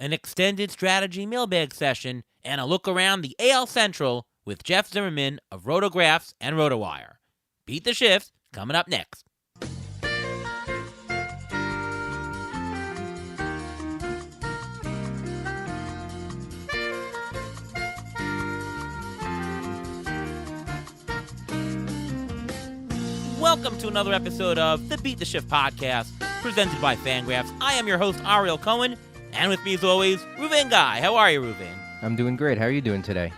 an extended strategy mailbag session, and a look around the AL Central with Jeff Zimmerman of Rotographs and RotoWire. Beat the Shift, coming up next. Welcome to another episode of the Beat the Shift podcast, presented by Fangraphs. I am your host, Ariel Cohen, and with me as always, Ruvain Guy. How are you, Ruvain? I'm doing great. How are you doing today?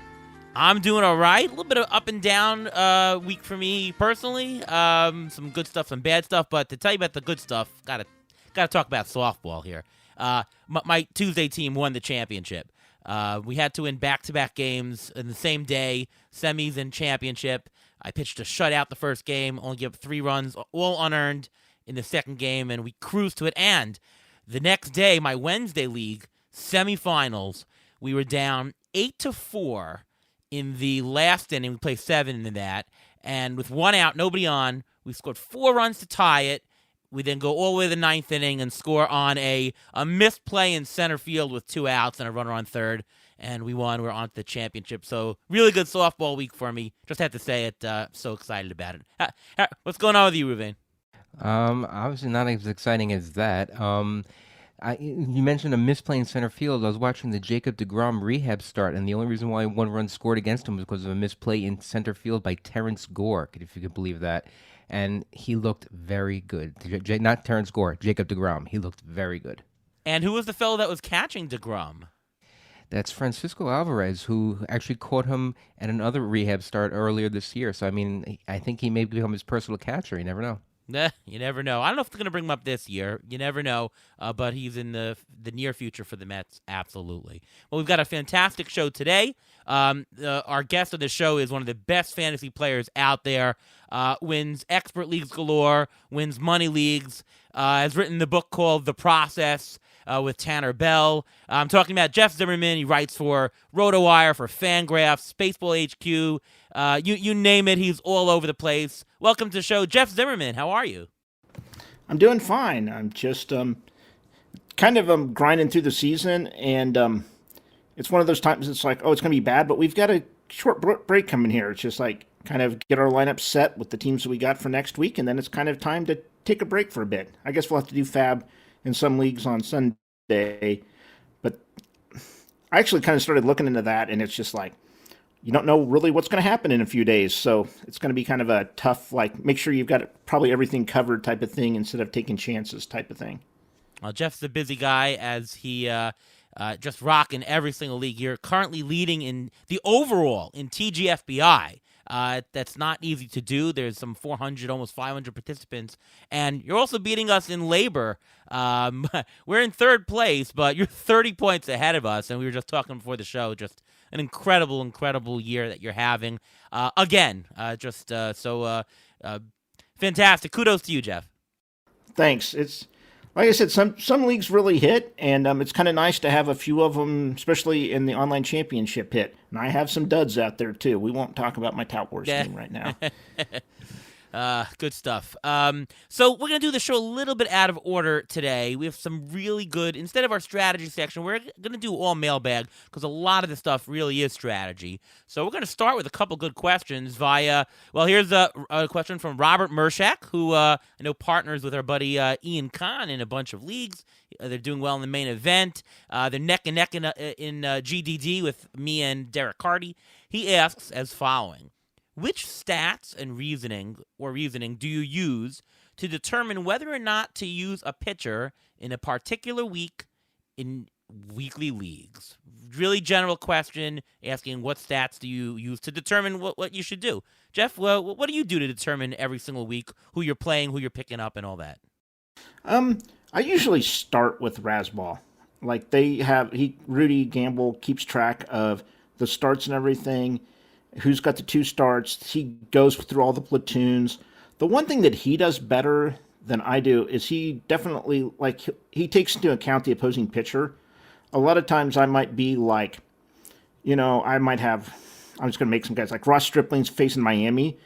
I'm doing all right. A little bit of up and down week for me personally. Some good stuff, some bad stuff. But to tell you about the good stuff, gotta talk about softball here. My Tuesday team won the championship. We had to win back-to-back games in the same day, semis and championship. I pitched a shutout the first game, only gave up 3 runs, all unearned in the second game, and we cruised to it. And the next day, my Wednesday league semifinals, we were down 8-4 in the last inning. We played 7 in that, and with 1 out, nobody on, we scored 4 runs to tie it. We then go all the way to the 9th inning and score on a missed play in center field with 2 outs and a runner on third. And we won. We're on to the championship. So really good softball week for me. Just had to say it. So excited about it. What's going on with you, Ruvain? Obviously not as exciting as that. You mentioned a misplay in center field. I was watching the Jacob deGrom rehab start, and the only reason why 1 run scored against him was because of a misplay in center field by Terrence Gore, if you could believe that. And he looked very good. Not Terrence Gore, Jacob deGrom. He looked very good. And who was the fellow that was catching deGrom? That's Francisco Alvarez, who actually caught him at another rehab start earlier this year. So, I mean, I think he may become his personal catcher. You never know. You never know. I don't know if they're going to bring him up this year. You never know. But he's in the near future for the Mets, absolutely. Well, we've got a fantastic show today. Our guest of the show is one of the best fantasy players out there. Wins expert leagues galore, wins money leagues, has written the book called The Process with Tanner Bell. I'm talking about Jeff Zimmerman. He writes for RotoWire, for Fangraphs, Baseball HQ. You name it, he's all over the place. Welcome to the show, Jeff Zimmerman. How are you? I'm doing fine. I'm just kind of grinding through the season, and it's one of those times it's like, oh, it's going to be bad, but we've got a short break coming here. It's just like kind of get our lineup set with the teams that we got for next week, and then it's kind of time to take a break for a bit. I guess we'll have to do Fab in some leagues on Sunday, but I actually kind of started looking into that, and it's just like, you don't know really what's going to happen in a few days, so it's going to be kind of a tough, like, make sure you've got probably everything covered type of thing instead of taking chances type of thing. Well, Jeff's a busy guy as he just rocking every single league. You're currently leading in the overall in TGFBI. That's not easy to do. There's some 400, almost 500 participants. And you're also beating us in labor. We're in 3rd place, but you're 30 points ahead of us. And we were just talking before the show, just an incredible, incredible year that you're having. Again, so fantastic. Kudos to you, Jeff. Thanks. It's like I said, some leagues really hit, and it's kind of nice to have a few of them, especially in the online championship hit. And I have some duds out there, too. We won't talk about my Tout Wars team right now. Good stuff. So we're going to do the show a little bit out of order today. We have some really good, instead of our strategy section, we're going to do all mailbag because a lot of the stuff really is strategy. So we're going to start with a couple good questions via, well, here's a question from Robert Mershak, who I know partners with our buddy Ian Kahn in a bunch of leagues. They're doing well in the main event. They're neck and neck in GDD with me and Derek Carty. He asks as following. Which stats and reasoning do you use to determine whether or not to use a pitcher in a particular week in weekly leagues? Really general question, asking what stats do you use to determine what you should do. Jeff, what do you do to determine every single week who you're playing, who you're picking up, and all that? I usually start with Rasball. Like Rudy Gamble keeps track of the starts and everything. Who's got the 2 starts. He goes through all the platoons. The one thing that he does better than I do is he definitely, like, he takes into account the opposing pitcher. A lot of times I might be like, I'm just going to make some guys like Ross Stripling's facing Miami.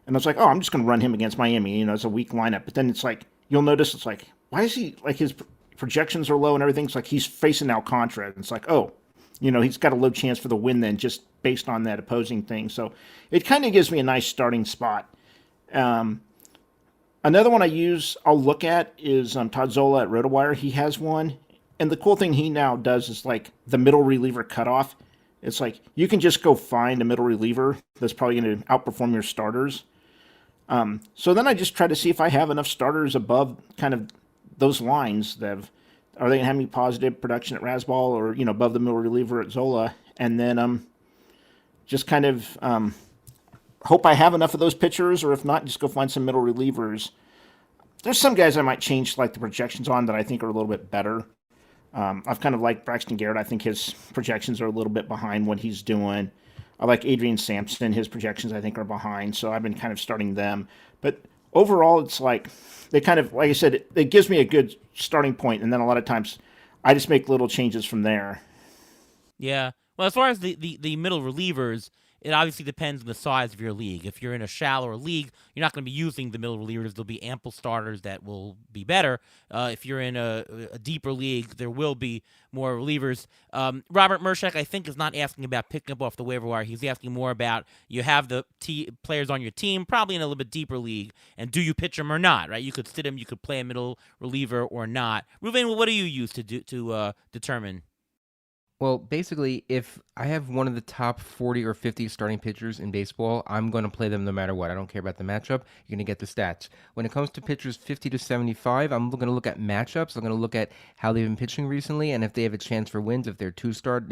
And I was like, oh, I'm just going to run him against Miami. It's a weak lineup. But then it's like, you'll notice it's like, why is he, like, his projections are low and everything's like he's facing Alcantara. And it's like, oh, he's got a low chance for the win then just based on that opposing thing. So it kind of gives me a nice starting spot. Another one I'll look at is Todd Zola at RotoWire. He has one. And the cool thing he now does is like the middle reliever cutoff. It's like you can just go find a middle reliever that's probably going to outperform your starters. So then I just try to see if I have enough starters above kind of those lines are they going to have any positive production at Rasball or, above the middle reliever at Zola. And then just kind of hope I have enough of those pitchers, or if not, just go find some middle relievers. There's some guys I might change like the projections on that I think are a little bit better. I've kind of liked Braxton Garrett. I think his projections are a little bit behind what he's doing. I like Adrian Sampson. His projections, I think, are behind, so I've been kind of starting them. But overall, it's like they kind of, like I said, it gives me a good starting point, and then a lot of times I just make little changes from there. Yeah. Well, as far as the middle relievers, it obviously depends on the size of your league. If you're in a shallower league, you're not going to be using the middle relievers. There'll be ample starters that will be better. If you're in a deeper league, there will be more relievers. Robert Mershak, I think, is not asking about picking up off the waiver wire. He's asking more about you have the players on your team, probably in a little bit deeper league, and do you pitch them or not, right? You could sit him, you could play a middle reliever or not. Ruvain, what do you use to determine? Well, basically, if I have one of the top 40 or 50 starting pitchers in baseball, I'm going to play them no matter what. I don't care about the matchup. You're going to get the stats. When it comes to pitchers 50 to 75, I'm going to look at matchups. I'm going to look at how they've been pitching recently and if they have a chance for wins, if they're two-star,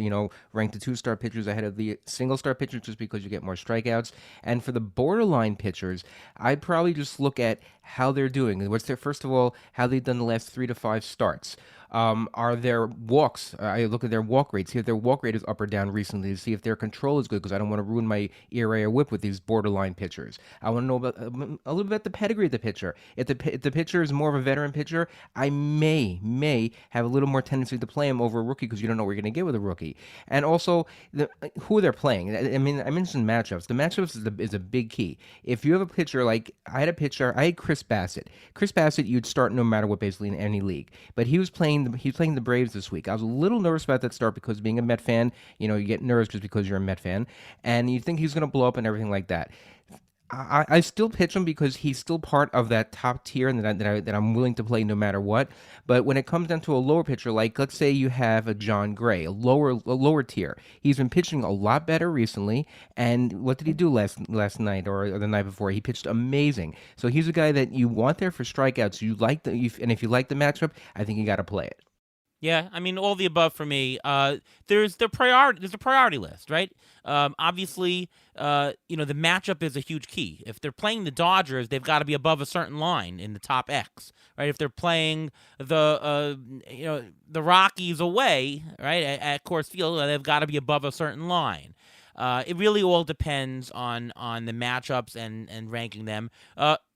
ranked the two-star pitchers ahead of the single-star pitchers just because you get more strikeouts. And for the borderline pitchers, I'd probably just look at how they're doing. First of all, how they've done the last 3 to 5 starts. Are there walks? I look at their walk rate, see if their walk rate is up or down recently, to see if their control is good, because I don't want to ruin my ERA or whip with these borderline pitchers. I want to know about a little bit about the pedigree of the pitcher. If the pitcher is more of a veteran pitcher, I may have a little more tendency to play him over a rookie because you don't know what you're going to get with a rookie. And also, who they're playing. I mean, I mentioned matchups. The matchups is a big key. If you have a pitcher, like I had Chris Bassett. Chris Bassett, you'd start no matter what, basically, in any league. But he's playing the Braves this week. I was a little nervous about that start because being a Met fan, you get nervous just because you're a Met fan, and you think he's going to blow up and everything like that. I still pitch him because he's still part of that top tier and that I'm willing to play no matter what. But when it comes down to a lower pitcher, like let's say you have a John Gray, a lower tier, he's been pitching a lot better recently. And what did he do last night or the night before? He pitched amazing. So he's a guy that you want there for strikeouts. And if you like the matchup, I think you got to play it. Yeah, I mean, all the above for me. There's a priority list, right? Obviously, the matchup is a huge key. If they're playing the Dodgers, they've got to be above a certain line in the top X, right? If they're playing the Rockies away, right, at Coors Field, they've got to be above a certain line. It really all depends on the matchups and ranking them.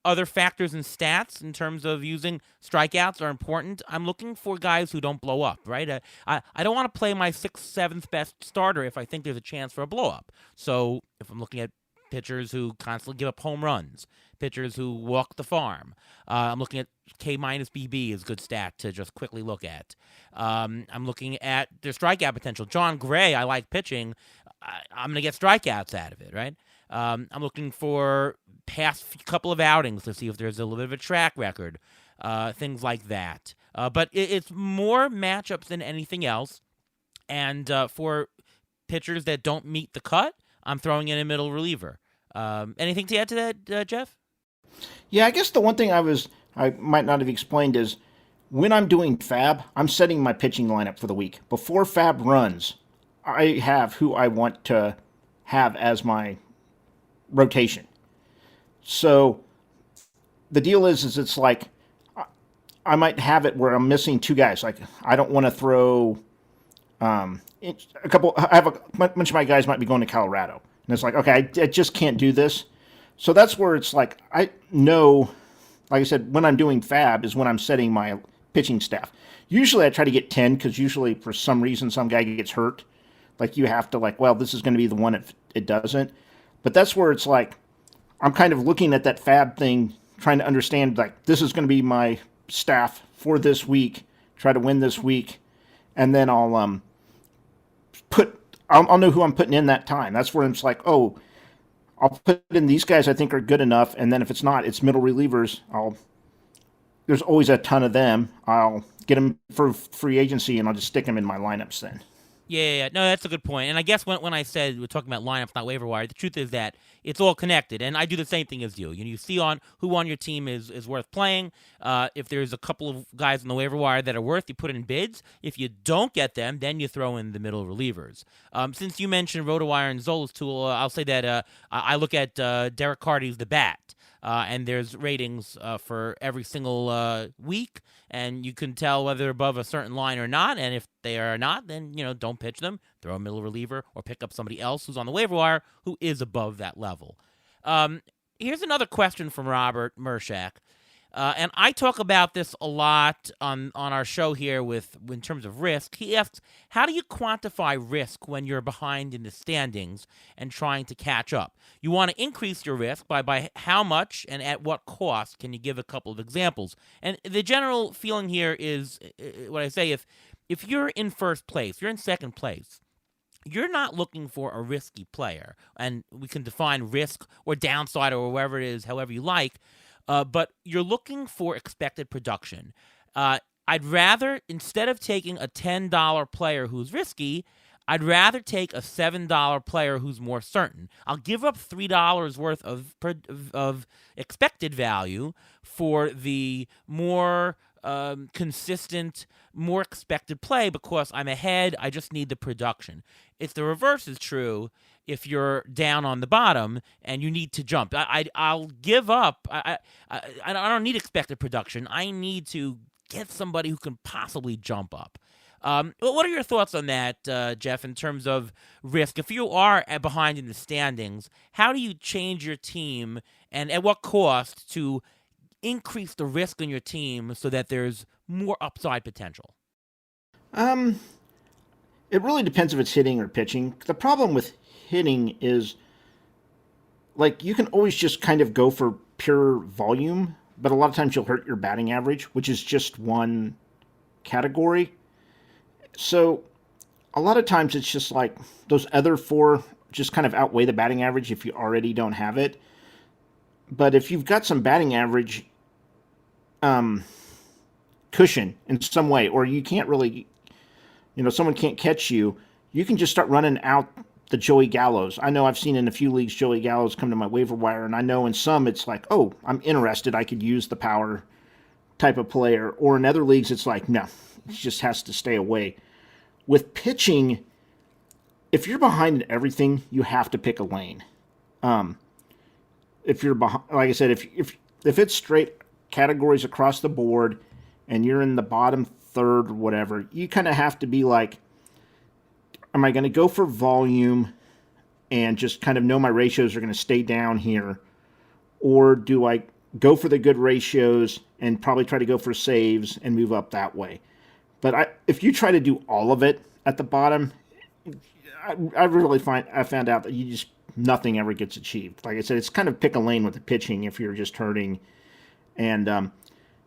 Other factors and stats in terms of using strikeouts are important. I'm looking for guys who don't blow up, right? I don't want to play my 6th, 7th best starter if I think there's a chance for a blow up. So if I'm looking at pitchers who constantly give up home runs, pitchers who walk the farm, I'm looking at K-minus BB is a good stat to just quickly look at. I'm looking at their strikeout potential. John Gray, I like pitching. I'm going to get strikeouts out of it, right? I'm looking for past couple of outings to see if there's a little bit of a track record, things like that. But it's more matchups than anything else. And for pitchers that don't meet the cut, I'm throwing in a middle reliever. Anything to add to that, Jeff? Yeah, I guess the one thing I might not have explained is when I'm doing Fab, I'm setting my pitching lineup for the week. Before Fab runs, I have who I want to have as my rotation. So the deal is it's like I might have it where I'm missing 2 guys. Like I don't want to throw a couple. I have a bunch of my guys might be going to Colorado, and it's like okay, I just can't do this. So that's where it's like I know, like I said, when I'm doing Fab is when I'm setting my pitching staff. Usually I try to get 10 because usually for some reason some guy gets hurt. Like you have to well, this is going to be the one if it doesn't. But that's where it's like I'm kind of looking at that Fab thing, trying to understand like this is going to be my staff for this week, try to win this week, and then I'll know who I'm putting in that time. That's where it's like, oh, I'll put in these guys I think are good enough, and then if it's not, it's middle relievers. There's always a ton of them. I'll get them for free agency, and I'll just stick them in my lineups then. Yeah. No, that's a good point. And I guess when I said we're talking about lineups, not waiver wire, the truth is that it's all connected. And I do the same thing as you. You see on who on your team is worth playing. If there's a couple of guys on the waiver wire that are worth, you put in bids. If you don't get them, then you throw in the middle relievers. Since you mentioned RotoWire and Zola's tool, I'll say that I look at Derek Carty's The Bat. And there's ratings for every single week, and you can tell whether they're above a certain line or not. And if they are not, then don't pitch them. Throw a middle reliever or pick up somebody else who's on the waiver wire who is above that level. Here's another question from Robert Mershak. And I talk about this a lot on our show here in terms of risk. He asks, how do you quantify risk when you're behind in the standings and trying to catch up? You want to increase your risk by how much and at what cost? Can you give a couple of examples? And the general feeling here is what I say, if you're in first place, you're in second place, you're not looking for a risky player. And we can define risk or downside or wherever it is, however you like. But you're looking for expected production. I'd rather, instead of taking a $10 player who's risky, I'd rather take a $7 player who's more certain. I'll give up $3 worth of expected value for the more consistent, more expected play because I'm ahead. I just need the production. If the reverse is true, if you're down on the bottom and you need to jump, I'll give up. I don't need expected production. I need to get somebody who can possibly jump up. What are your thoughts on that, Jeff, in terms of risk? If you are behind in the standings, how do you change your team and at what cost to increase the risk on your team so that there's more upside potential? It really depends if it's hitting or pitching. The problem with hitting is, like, you can always just kind of go for pure volume, but a lot of times you'll hurt your batting average, which is just one category. So a lot of times it's just like those other four just kind of outweigh the batting average if you already don't have it. But if you've got some batting average cushion in some way, or you can't really, someone can't catch you, you can just start running out the Joey Gallos. I know I've seen in a few leagues Joey Gallos come to my waiver wire, and I know in some it's like, oh, I'm interested, I could use the power type of player. Or in other leagues it's like, no, it just has to stay away. With pitching, if you're behind in everything, you have to pick a lane. If you're behind, like I said, if it's straight categories across the board and you're in the bottom third or whatever, you kind of have to be like, am I going to go for volume and just kind of know my ratios are going to stay down here? Or do I go for the good ratios and probably try to go for saves and move up that way? But if you try to do all of it at the bottom, I found out that nothing ever gets achieved. Like I said, it's kind of pick a lane with the pitching if you're just hurting. And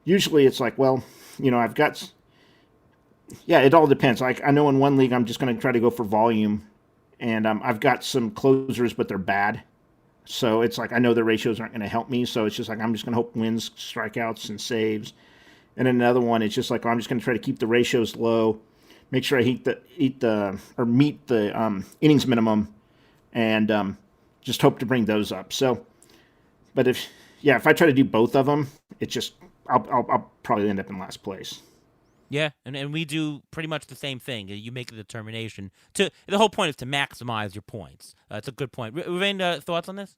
usually it's like, well, I've got... Yeah, it all depends. Like, I know in one league I'm just going to try to go for volume, and I've got some closers, but they're bad. So it's like I know the ratios aren't going to help me, so it's just like I'm just going to hope wins, strikeouts, and saves. And another one, it's just like I'm just going to try to keep the ratios low, make sure I meet the innings minimum, and just hope to bring those up. So, but if I try to do both of them, it's just I'll probably end up in last place. Yeah, and we do pretty much the same thing. You make a determination. The whole point is to maximize your points. It's a good point. Ruvain, thoughts on this?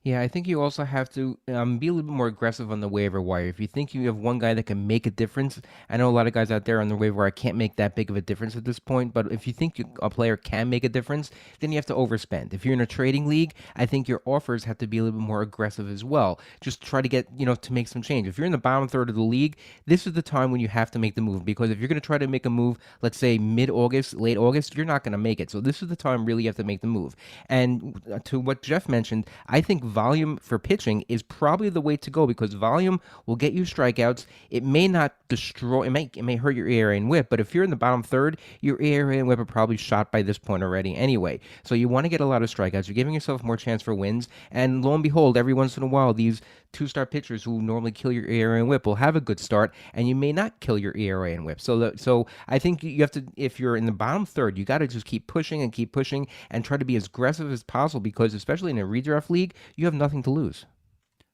Yeah, I think you also have to be a little bit more aggressive on the waiver wire. If you think you have one guy that can make a difference, I know a lot of guys out there on the waiver wire can't make that big of a difference at this point, but if you think a player can make a difference, then you have to overspend. If you're in a trading league, I think your offers have to be a little bit more aggressive as well. Just try to get, to make some change. If you're in the bottom third of the league, this is the time when you have to make the move, because if you're going to try to make a move, let's say mid-August, late August, you're not going to make it. So this is the time really you have to make the move. And to what Jeff mentioned, I think volume for pitching is probably the way to go, because volume will get you strikeouts. It may not destroy, it may hurt your ERA and WHIP, but if you're in the bottom third, your ERA and WHIP are probably shot by this point already anyway. So you want to get a lot of strikeouts. You're giving yourself more chance for wins, and lo and behold, every once in a while, these two-star pitchers who normally kill your ERA and WHIP will have a good start, and you may not kill your ERA and WHIP. So I think you have to, if you're in the bottom third, you got to just keep pushing and try to be as aggressive as possible, because especially in a redraft league, you have nothing to lose.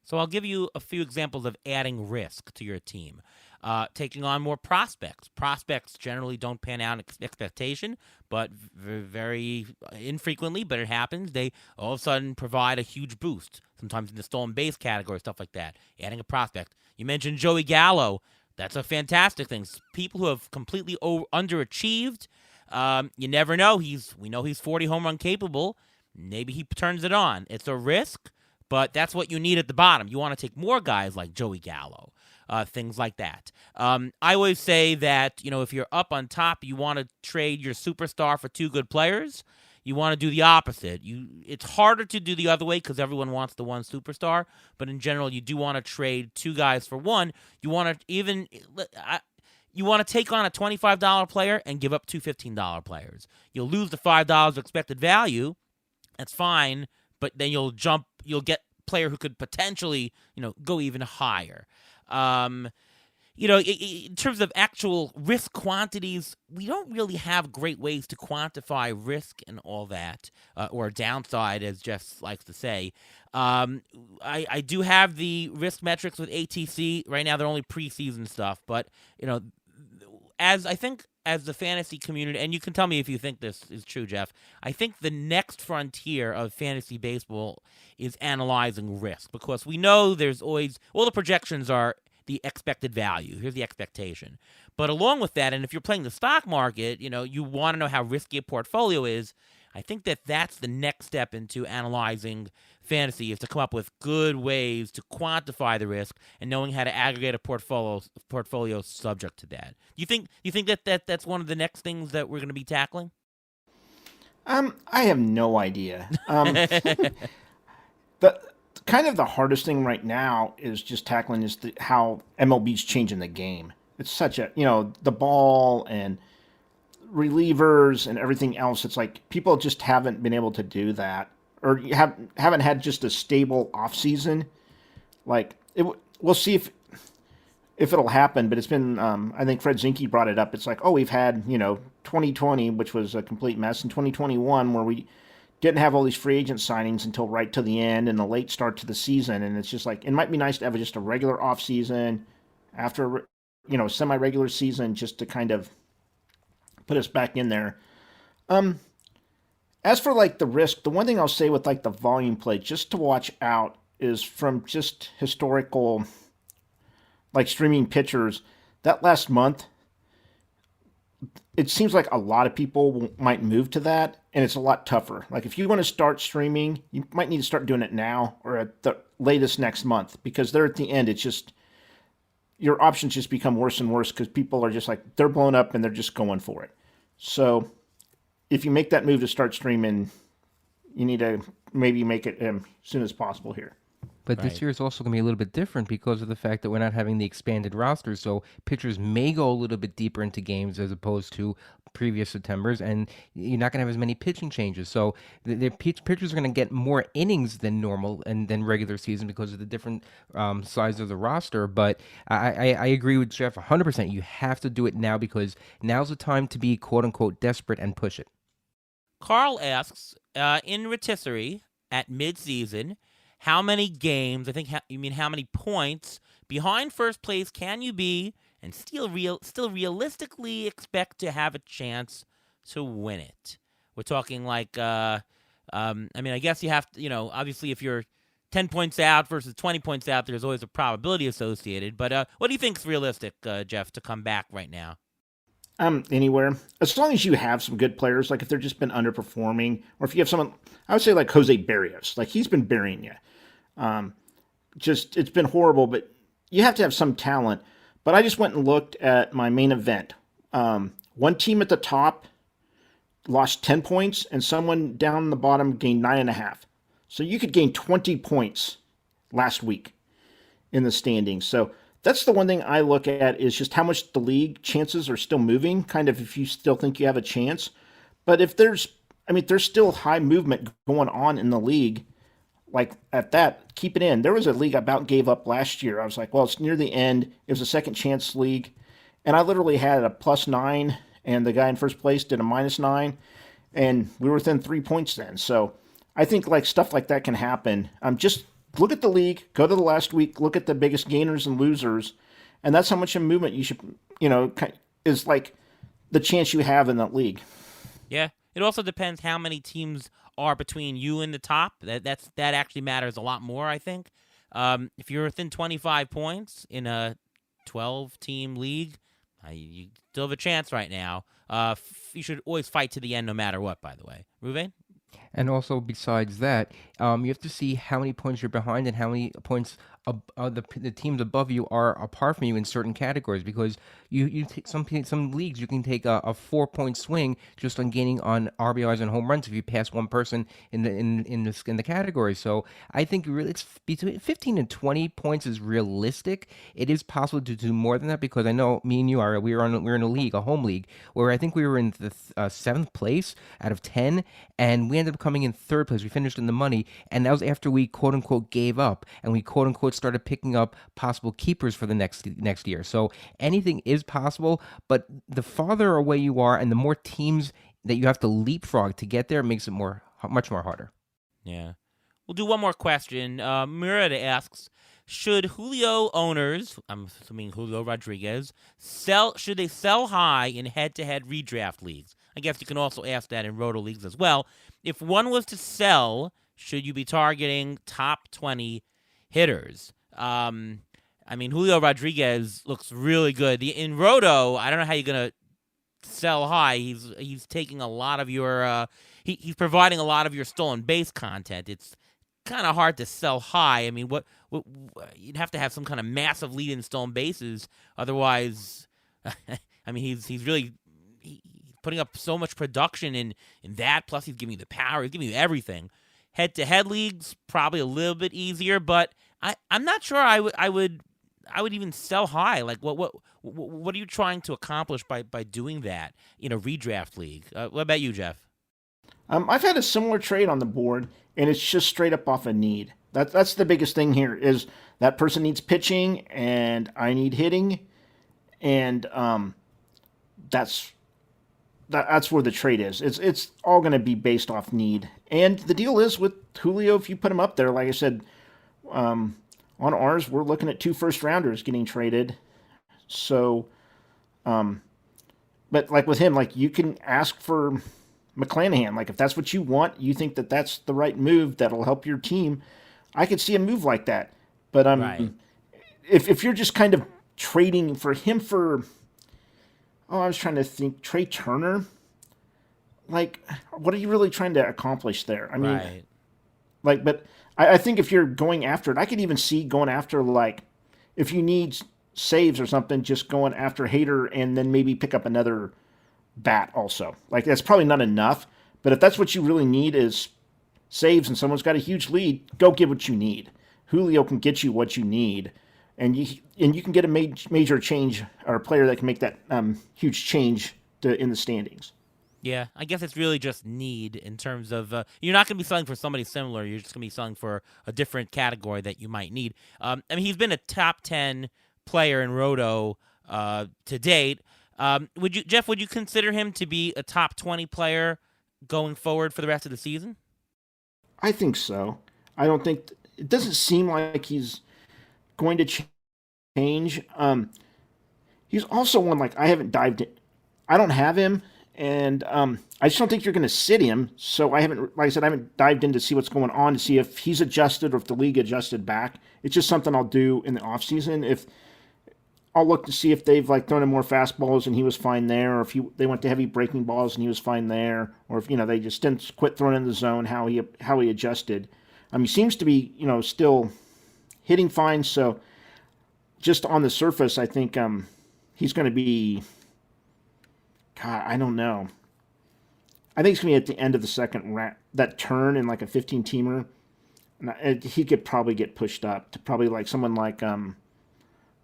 So I'll give you a few examples of adding risk to your team. Taking on more prospects. Prospects generally don't pan out in expectation, but very infrequently, but it happens. They all of a sudden provide a huge boost, sometimes in the stolen base category, stuff like that. Adding a prospect. You mentioned Joey Gallo. That's a fantastic thing. People who have completely underachieved, you never know. We know he's 40 home run capable. Maybe he turns it on. It's a risk, but that's what you need at the bottom. You want to take more guys like Joey Gallo. Things like that. I always say that, if you're up on top, you want to trade your superstar for two good players. You want to do the opposite. It's harder to do the other way because everyone wants the one superstar, but in general, you do want to trade two guys for one. You want to take on a $25 player and give up two $15 players. You'll lose the $5 expected value. That's fine, but then you'll get a player who could potentially, go even higher. In terms of actual risk quantities, we don't really have great ways to quantify risk and all that, or downside, as Jeff likes to say. I do have the risk metrics with ATC. Right now, they're only preseason stuff, but, as the fantasy community, and you can tell me if you think this is true, Jeff, I think the next frontier of fantasy baseball is analyzing risk, because we know there's always, all the projections are the expected value. Here's the expectation. But along with that, and if you're playing the stock market, you want to know how risky a portfolio is. I think that's the next step into analyzing fantasy, is to come up with good ways to quantify the risk and knowing how to aggregate a portfolio subject to that. You think that's one of the next things that we're going to be tackling? I have no idea. The hardest thing right now is just tackling how MLB's changing the game. It's such a, the ball and relievers and everything else. It's like people just haven't been able to do that, or haven't had just a stable off season. Like we'll see if it'll happen. But it's been, I think Fred Zinke brought it up. It's like, we've had 2020, which was a complete mess, and 2021 where we didn't have all these free agent signings until right to the end and the late start to the season. And it's just like, it might be nice to have just a regular off season after, semi-regular season, just to kind of put us back in there. As for the risk, the one thing I'll say with the volume play, just to watch out, is from just historical, streaming pitchers, that last month, it seems like a lot of people might move to that, and it's a lot tougher. If you want to start streaming, you might need to start doing it now or at the latest next month, because they're at the end. It's just, your options just become worse and worse because people are just they're blown up and they're just going for it. So if you make that move to start streaming, you need to maybe make it as soon as possible here. But this year is also going to be a little bit different because of the fact that we're not having the expanded roster. So pitchers may go a little bit deeper into games as opposed to previous Septembers, and you're not going to have as many pitching changes. So the pitchers are going to get more innings than normal and than regular season because of the different size of the roster. But I agree with Jeff 100%. You have to do it now, because now's the time to be quote-unquote desperate and push it. Carl asks, in rotisserie at midseason, how many games, how many points behind first place can you be and still realistically expect to have a chance to win it? We're talking I guess you have to, obviously if you're 10 points out versus 20 points out, there's always a probability associated. But what do you think is realistic, Jeff, to come back right now? Anywhere. As long as you have some good players, if they've just been underperforming, or if you have someone, I would say Jose Barrios, he's been burying you. It's been horrible, but you have to have some talent. But I just went and looked at my main event. One team at the top lost 10 points, and someone down the bottom gained 9.5. So you could gain 20 points last week in the standings. So that's the one thing I look at is just how much the league chances are still moving, kind of if you still think you have a chance. But if there's still high movement going on in the league. Like at that, keep it in. There was a league I about gave up last year. I was like, well, it's near the end. It was a second chance league. And I literally had a +9, and the guy in first place did a -9, and we were within 3 points then. So I think like stuff like that can happen. Just look at the league, go to the last week, look at the biggest gainers and losers, and that's how much movement you should, is like the chance you have in that league. Yeah. It also depends how many teams are between you and the top. That actually matters a lot more, I think. If you're within 25 points in a 12-team league, you still have a chance right now. You should always fight to the end no matter what, by the way. Ruvain? And also, besides that, you have to see how many points you're behind and how many points the teams above you are apart from you in certain categories. Because you take some leagues, you can take a 4-point swing just on gaining on RBIs and home runs if you pass one person in the category. So I think really it's between 15 and 20 points is realistic. It is possible to do more than that because I know me and you are we were in a league, a home league, where I think we were in the 7th place out of 10, and we ended up coming in 3rd place. We finished in the money, and that was after we quote unquote gave up and we quote unquote started picking up possible keepers for the next year. So anything is possible, but the farther away you are and the more teams that you have to leapfrog to get there makes it much more harder. Yeah. We'll do one more question. Murata asks, should Julio owners, I'm assuming Julio Rodriguez, should they sell high in head-to-head redraft leagues? I guess you can also ask that in roto leagues as well. If one was to sell, should you be targeting top 20 hitters? Julio Rodriguez looks really good. In roto, I don't know how you're gonna sell high. He's taking a lot of your he's providing a lot of your stolen base content. It's kind of hard to sell high. I mean, what you'd have to have some kind of massive lead in stolen bases, otherwise. He's really he's putting up so much production in that. Plus, he's giving you the power. He's giving you everything. Head-to-head leagues probably a little bit easier, but I'm not sure I would even sell high. Like what are you trying to accomplish by doing that in a redraft league? What about you, Jeff? I've had a similar trade on the board, and it's just straight up off a need. That's the biggest thing here is that person needs pitching, and I need hitting, and that's where the trade is. It's all going to be based off need. And the deal is with Julio, if you put him up there, like I said, on ours, we're looking at 2 first-rounders getting traded. So, but like with him, like you can ask for McClanahan. Like if that's what you want, you think that that's the right move that'll help your team, I could see a move like that. But Right. if you're just kind of trading for him for, I was trying to think, Trey Turner. Like, what are you really trying to accomplish there? I mean, Right. like, but I think if you're going after it, I could even see going after, like, if you need saves or something, just going after Hader and then maybe pick up another bat also. Like, that's probably not enough, but if that's what you really need is saves and someone's got a huge lead, go get what you need. Julio can get you what you need, and you can get a major change or a player that can make that huge change in the standings. Yeah, I guess it's really just need in terms of you're not going to be selling for somebody similar. You're just going to be selling for a different category that you might need. He's been a top 10 player in Roto to date. Jeff, would you consider him to be a top 20 player going forward for the rest of the season? I think so. I don't think it doesn't seem like he's going to change. He's also one like I haven't dived in. I don't have him. And I just don't think you're going to sit him. So I haven't dived in to see what's going on to see if he's adjusted or if the league adjusted back. It's just something I'll do in the offseason. If I'll look to see if they've like thrown him more fastballs and he was fine there, or if they went to heavy breaking balls and he was fine there, or if they just didn't quit throwing in the zone, how he adjusted. He seems to be still hitting fine. So just on the surface, I think he's going to be. God, I don't know. I think it's going to be at the end of the second round, that turn in like a 15-teamer. He could probably get pushed up to probably like someone like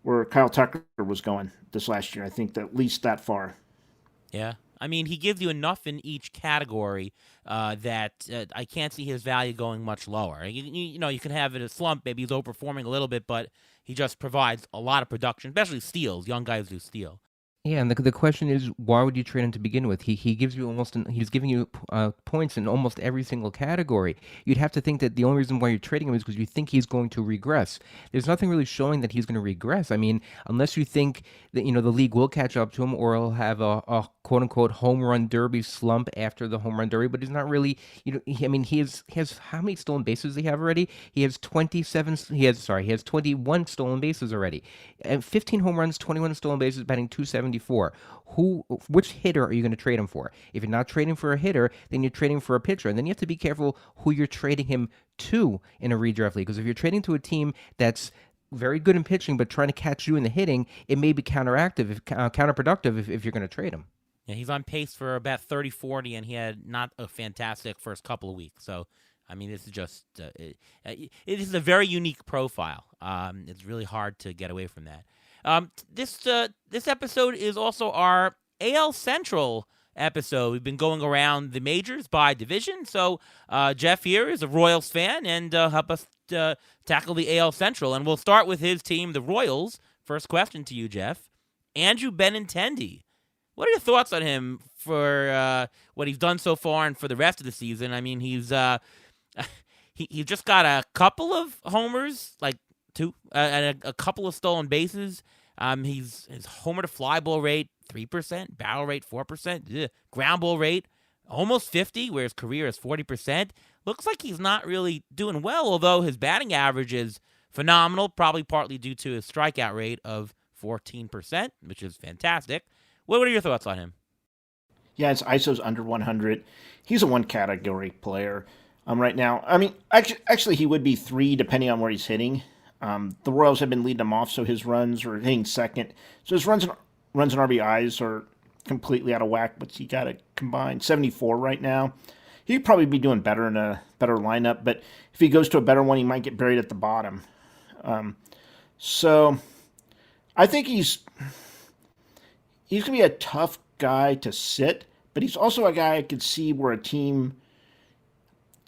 where Kyle Tucker was going this last year. I think that at least that far. Yeah. I mean, he gives you enough in each category that I can't see his value going much lower. You can have it a slump. Maybe he's overperforming a little bit, but he just provides a lot of production, especially steals. Young guys do steal. Yeah, and the question is, why would you trade him to begin with? He gives you he's giving you points in almost every single category. You'd have to think that the only reason why you're trading him is because you think he's going to regress. There's nothing really showing that he's going to regress. I mean, unless you think that the league will catch up to him, or he'll have a quote unquote home run derby slump after the home run derby. But he's not really. I mean, he has how many stolen bases does he have already? He has 27. He has 21 stolen bases already, and 15 home runs, 21 stolen bases, batting 270. Which hitter are you going to trade him for? If you're not trading for a hitter, then you're trading for a pitcher, and then you have to be careful who you're trading him to in a redraft league. Because if you're trading to a team that's very good in pitching but trying to catch you in the hitting, it may be counterproductive if you're going to trade him. Yeah, he's on pace for about 30-40, and he had not a fantastic first couple of weeks. So, I mean, this is just it is a very unique profile. It's really hard to get away from that. This episode is also our AL Central episode. We've been going around the majors by division. So Jeff here is a Royals fan and help us tackle the AL Central. And we'll start with his team, the Royals. First question to you, Jeff. Andrew Benintendi. What are your thoughts on him for what he's done so far and for the rest of the season? I mean, he's just got a couple of homers, like two, and a couple of stolen bases. His homer to fly ball rate 3%, barrel rate 4%, ground ball rate almost 50, where his career is 40%. Looks like he's not really doing well, although his batting average is phenomenal, probably partly due to his strikeout rate of 14%, which is fantastic. What are your thoughts on him? Yeah, his ISO's under 100. He's a one category player right now. I mean, actually, he would be 3 depending on where he's hitting. The Royals have been leading him off, so his runs are hitting second. So his runs and RBIs are completely out of whack, but he got a combined 74 right now. He'd probably be doing better in a better lineup, but if he goes to a better one, he might get buried at the bottom. So I think he's going to be a tough guy to sit, but he's also a guy I could see where a team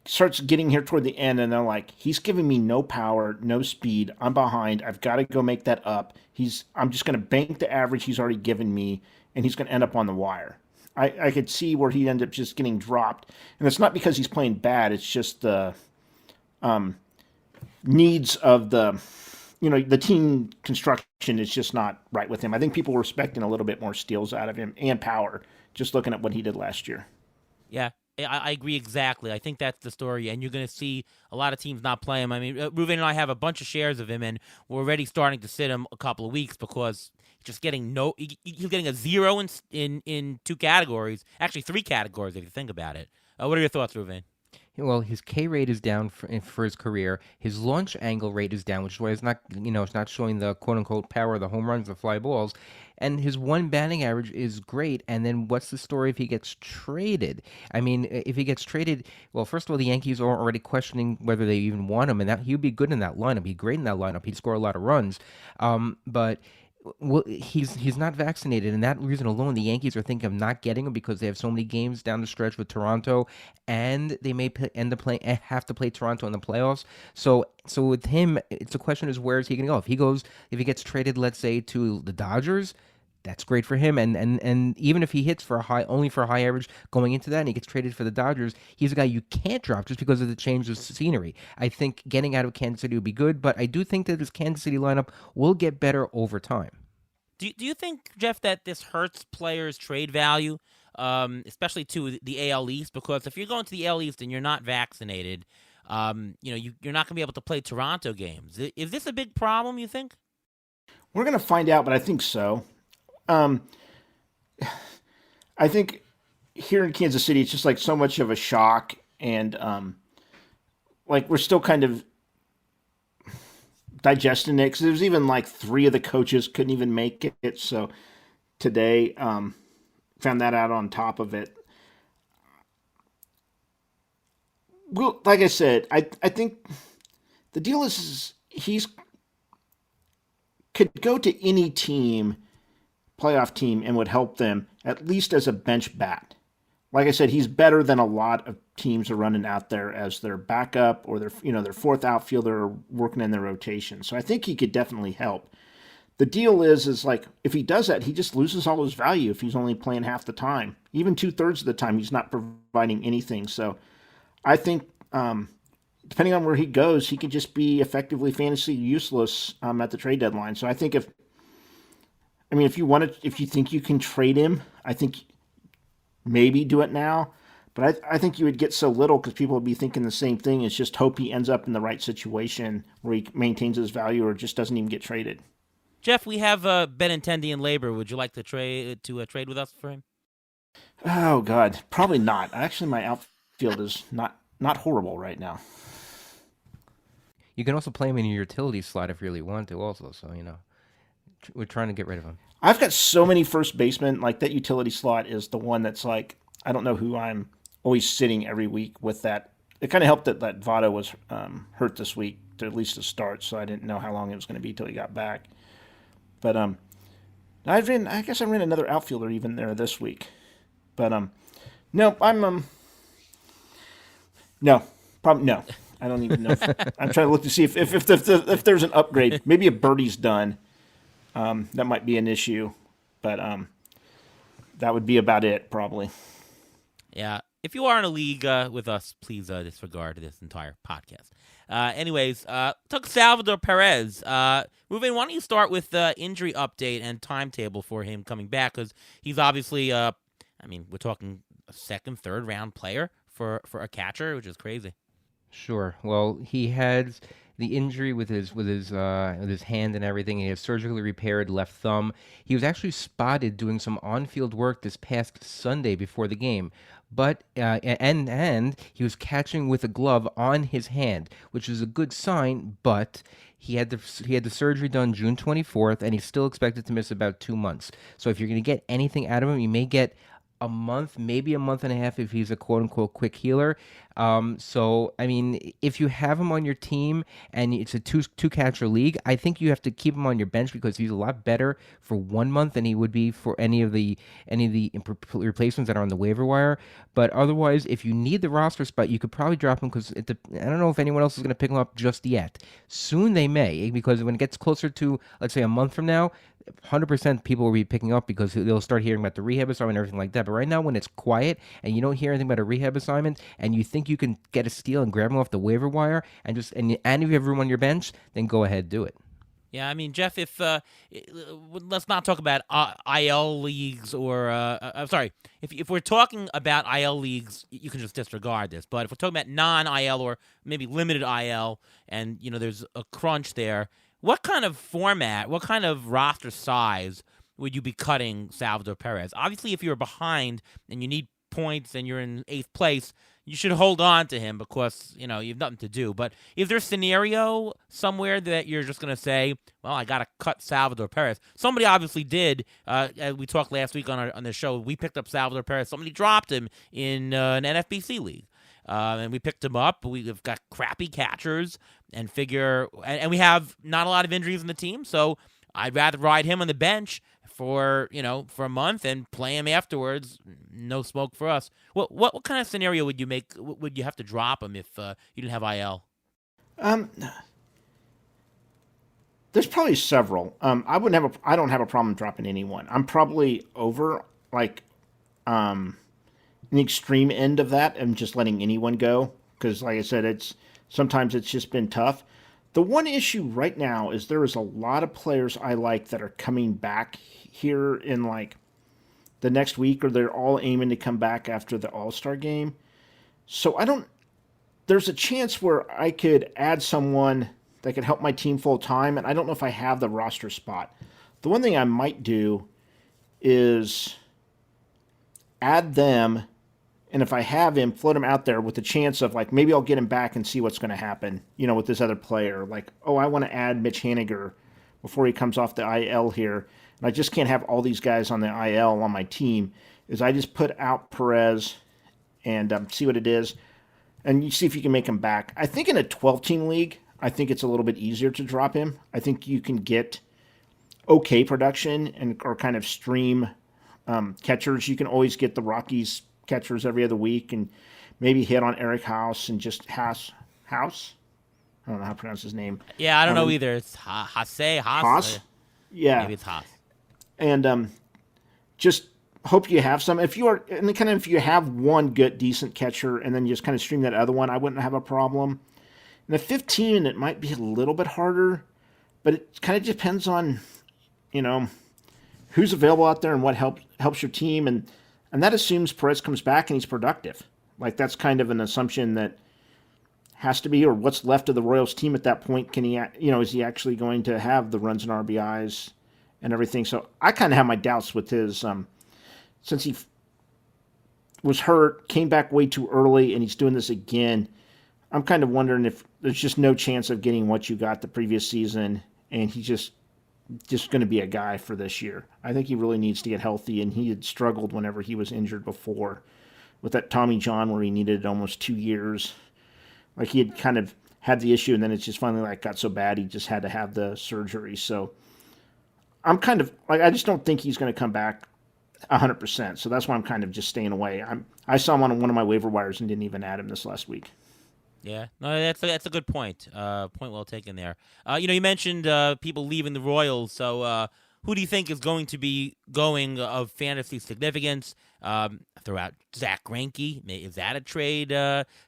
starts getting here toward the end and they're like, he's giving me no power, no speed. I'm behind. I've got to go make that up. I'm just going to bank the average he's already given me, and he's going to end up on the wire. I could see where he'd end up just getting dropped. And it's not because he's playing bad. It's just the needs of the team construction is just not right with him. I think people were expecting a little bit more steals out of him and power, just looking at what he did last year. Yeah, I agree exactly. I think that's the story, and you're going to see a lot of teams not play him. I mean, Ruben and I have a bunch of shares of him, and we're already starting to sit him a couple of weeks because he's getting a 0 in 2 categories, actually 3 categories if you think about it. What are your thoughts, Ruben? Well, his K rate is down for his career. His launch angle rate is down, which is why it's not showing the quote unquote power of the home runs, the fly balls. And his one batting average is great. And then what's the story if he gets traded? I mean, if he gets traded, well, first of all, the Yankees are already questioning whether they even want him, and that he'd be good in that lineup. He'd be great in that lineup. He'd score a lot of runs. But well, he's not vaccinated, and that reason alone, the Yankees are thinking of not getting him because they have so many games down the stretch with Toronto, and they may have to play Toronto in the playoffs. So with him, it's a question is where is he going to go? If he gets traded, let's say to the Dodgers, that's great for him. And even if he hits only for a high average going into that, and he gets traded for the Dodgers, he's a guy you can't drop just because of the change of scenery. I think getting out of Kansas City would be good, but I do think that this Kansas City lineup will get better over time. Do you think, Jeff, that this hurts players' trade value, especially to the AL East? Because if you're going to the AL East and you're not vaccinated, you're not going to be able to play Toronto games. Is this a big problem, you think? We're going to find out, but I think so. I think here in Kansas City, it's just like so much of a shock, and like we're still kind of digesting it because there's even like 3 of the coaches couldn't even make it. So today, found that out on top of it. Well, like I said, I think the deal is he's could go to any team, playoff team, and would help them at least as a bench bat. Like I said, he's better than a lot of teams are running out there as their backup or their fourth outfielder working in their rotation. So I think he could definitely help. The deal is like if he does that, he just loses all his value if he's only playing half the time. Even 2/3 of the time, he's not providing anything. So I think depending on where he goes, he could just be effectively fantasy useless at the trade deadline. So I think if you think you can trade him, I think maybe do it now. But I think you would get so little because people would be thinking the same thing. It's just hope he ends up in the right situation where he maintains his value or just doesn't even get traded. Jeff, we have Benintendi in labor. Would you like to trade with us for him? Oh God, probably not. Actually, my outfield is not horrible right now. You can also play him in your utility slot if you really want to. Also, so we're trying to get rid of him. I've got so many first basemen. Like that utility slot is the one that's like I don't know who I'm always sitting every week with that. It kind of helped that Votto was hurt this week to at least to start, so I didn't know how long it was going to be till he got back. But I guess I ran another outfielder even there this week. But no, I'm no, probably no. I don't even know. I'm trying to look to see if there's an upgrade. Maybe a birdie's done. That might be an issue, but that would be about it probably. Yeah. If you are in a league with us, please disregard this entire podcast. Anyways, took Salvador Perez. Ruben, why don't you start with the injury update and timetable for him coming back? Because he's obviously, we're talking a second, third round player for a catcher, which is crazy. Sure. Well, he had the injury with his hand and everything. He has surgically repaired left thumb. He was actually spotted doing some on-field work this past Sunday before the game, but and he was catching with a glove on his hand, which is a good sign. But he had the surgery done June 24th, and he's still expected to miss about 2 months. So if you're going to get anything out of him, you may get a month, maybe a month and a half if he's a quote-unquote quick healer. So, if you have him on your team and it's a two-catcher league, I think you have to keep him on your bench because he's a lot better for 1 month than he would be for any of the replacements that are on the waiver wire. But otherwise, if you need the roster spot, you could probably drop him because I don't know if anyone else is going to pick him up just yet. Soon they may, because when it gets closer to, let's say, a month from now, 100% people will be picking up because they'll start hearing about the rehab assignment and everything like that. But right now, when it's quiet and you don't hear anything about a rehab assignment and you think you can get a steal and grab him off the waiver wire and if you have room on your bench, then go ahead, do it. Yeah, Jeff, if let's not talk about IL leagues or I'm sorry, if we're talking about IL leagues, you can just disregard this. But if we're talking about non-IL or maybe limited IL, and there's a crunch there, what kind of format, what kind of roster size would you be cutting Salvador Perez? Obviously, if you're behind and you need points and you're in 8th place, you should hold on to him because, you have nothing to do. But is there a scenario somewhere that you're just going to say, well, I got to cut Salvador Perez? Somebody obviously did. We talked last week on the show. We picked up Salvador Perez. Somebody dropped him in an NFBC league. And we picked him up. We've got crappy catchers and we have not a lot of injuries in the team. So I'd rather ride him on the bench for a month and play him afterwards. No smoke for us. What kind of scenario would you make? Would you have to drop him if you didn't have IL? There's probably several. I don't have a problem dropping anyone. I'm probably over an extreme end of that and just letting anyone go because, like I said, sometimes it's just been tough. The one issue right now is there is a lot of players I like that are coming back here in the next week, or they're all aiming to come back after the All-Star game. So there's a chance where I could add someone that could help my team full time, and I don't know if I have the roster spot. The one thing I might do is add them, and if I have him, float him out there with the chance of maybe I'll get him back and see what's going to happen, with this other player. I want to add Mitch Haniger before he comes off the IL here. And I just can't have all these guys on the IL on my team. Is I just put out Perez and see what it is. And you see if you can make him back. I think in a 12-team league, I think it's a little bit easier to drop him. I think you can get okay production and or kind of stream catchers. You can always get the Rockies catchers every other week and maybe hit on Eric House and just House. I don't know how to pronounce his name. Yeah, I don't know either. It's Haas. Yeah. Maybe it's Haas. And just hope you have some. If you have one good, decent catcher and then you just kind of stream that other one, I wouldn't have a problem. And at 15, it might be a little bit harder, but it kind of depends on, who's available out there and what helps your team. And that assumes Perez comes back and he's productive. Like, that's kind of an assumption that has to be, or what's left of the Royals team at that point. Can he, is he actually going to have the runs and RBIs and everything? So I kind of have my doubts with his, since he was hurt, came back way too early, and he's doing this again. I'm kind of wondering if there's just no chance of getting what you got the previous season, and he's just going to be a guy for this year. I think he really needs to get healthy, and he had struggled whenever he was injured before with that Tommy John where he needed almost 2 years. Like, he had kind of had the issue, and then it just finally got so bad he just had to have the surgery. So I'm kind of I just don't think he's going to come back 100%. So that's why I'm kind of just staying away. I saw him on one of my waiver wires and didn't even add him this last week. Yeah, no, that's a good point. Point well taken there. You mentioned people leaving the Royals. So who do you think is going to be going of fantasy significance? Throw out Zach Greinke. Is that a trade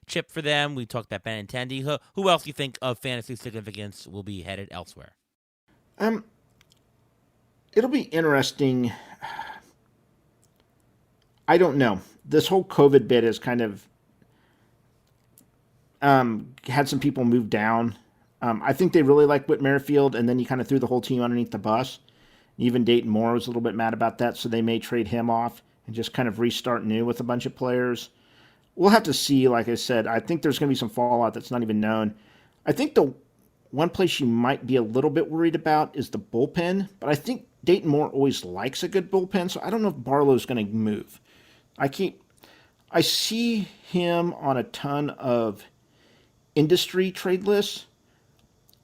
chip for them? We talked about Benintendi. Who else do you think of fantasy significance will be headed elsewhere? It'll be interesting. I don't know. This whole COVID bit has kind of had some people move down. I think they really like Whit Merrifield, and then he kind of threw the whole team underneath the bus. Even Dayton Moore was a little bit mad about that, so they may trade him off and just kind of restart new with a bunch of players. We'll have to see. Like I said, I think there's going to be some fallout that's not even known. I think the one place you might be a little bit worried about is the bullpen, but I think Dayton Moore always likes a good bullpen, so I don't know if Barlow's going to move. I see him on a ton of industry trade lists,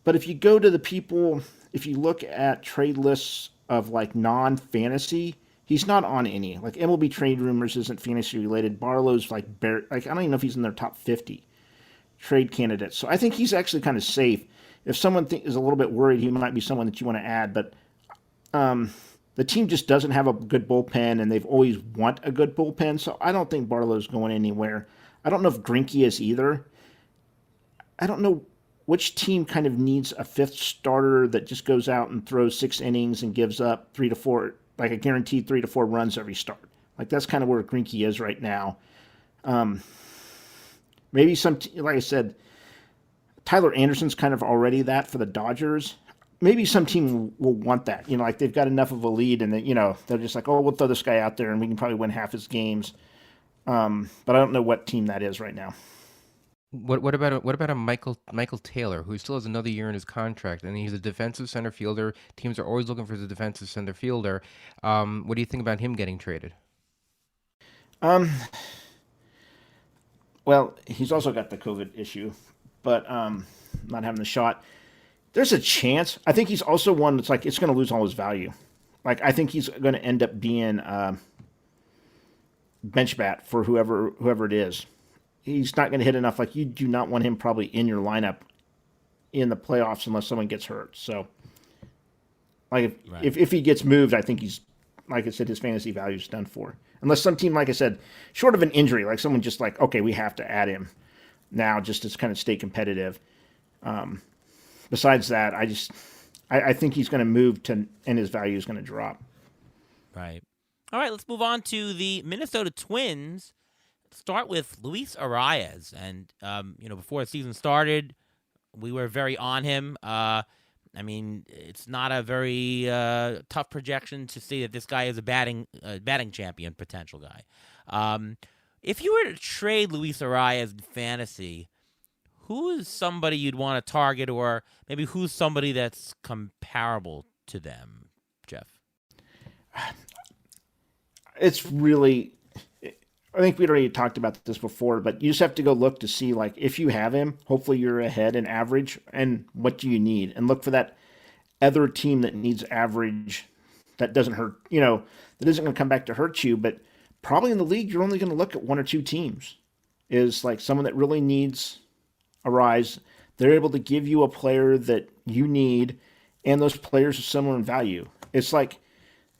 but if you go to if you look at trade lists of non-fantasy, he's not on any. Like, MLB Trade Rumors isn't fantasy related. Barlow's I don't even know if he's in their top 50 trade candidates. So I think he's actually kind of safe. If someone is a little bit worried, he might be someone that you want to add, but the team just doesn't have a good bullpen, and they've always want a good bullpen, so I don't think Barlow's going anywhere. I don't know if Greinke is either. I don't know which team kind of needs a fifth starter that just goes out and throws 6 innings and gives up 3 to 4, like a guaranteed 3 to 4 runs every start. Like, that's kind of where Greinke is right now. Maybe like I said, Tyler Anderson's kind of already that for the Dodgers. Maybe some team will want that. Like, they've got enough of a lead, and they're just like, oh, we'll throw this guy out there, and we can probably win half his games. But I don't know what team that is right now. What about a Michael Taylor, who still has another year in his contract, and he's a defensive center fielder. Teams are always looking for the defensive center fielder. What do you think about him getting traded? Well, he's also got the COVID issue, but not having the shot. There's a chance. I think he's also one that's it's going to lose all his value. I think he's going to end up being bench bat for whoever it is. He's not going to hit enough. You do not want him probably in your lineup in the playoffs unless someone gets hurt. So, if he gets moved, I think he's, like I said, his fantasy value is done for. Unless some team, like I said, short of an injury, someone just okay, we have to add him now just to kind of stay competitive. Besides that, I think he's going to move and his value is going to drop. Right. All right, let's move on to the Minnesota Twins. Start with Luis Arias. And, before the season started, we were very on him. It's not a very tough projection to see that this guy is a batting champion potential guy. If you were to trade Luis Arias in fantasy, who is somebody you'd want to target, or maybe who's somebody that's comparable to them, Jeff? It's really I think we'd already talked about this before, but you just have to go look to see, like, if you have him, hopefully you're ahead in average, and what do you need? And look for that other team that needs average that doesn't hurt, that isn't going to come back to hurt you. But probably in the league, you're only going to look at one or two teams. Is like someone that really needs a rise. They're able to give you a player that you need, and those players are similar in value. It's like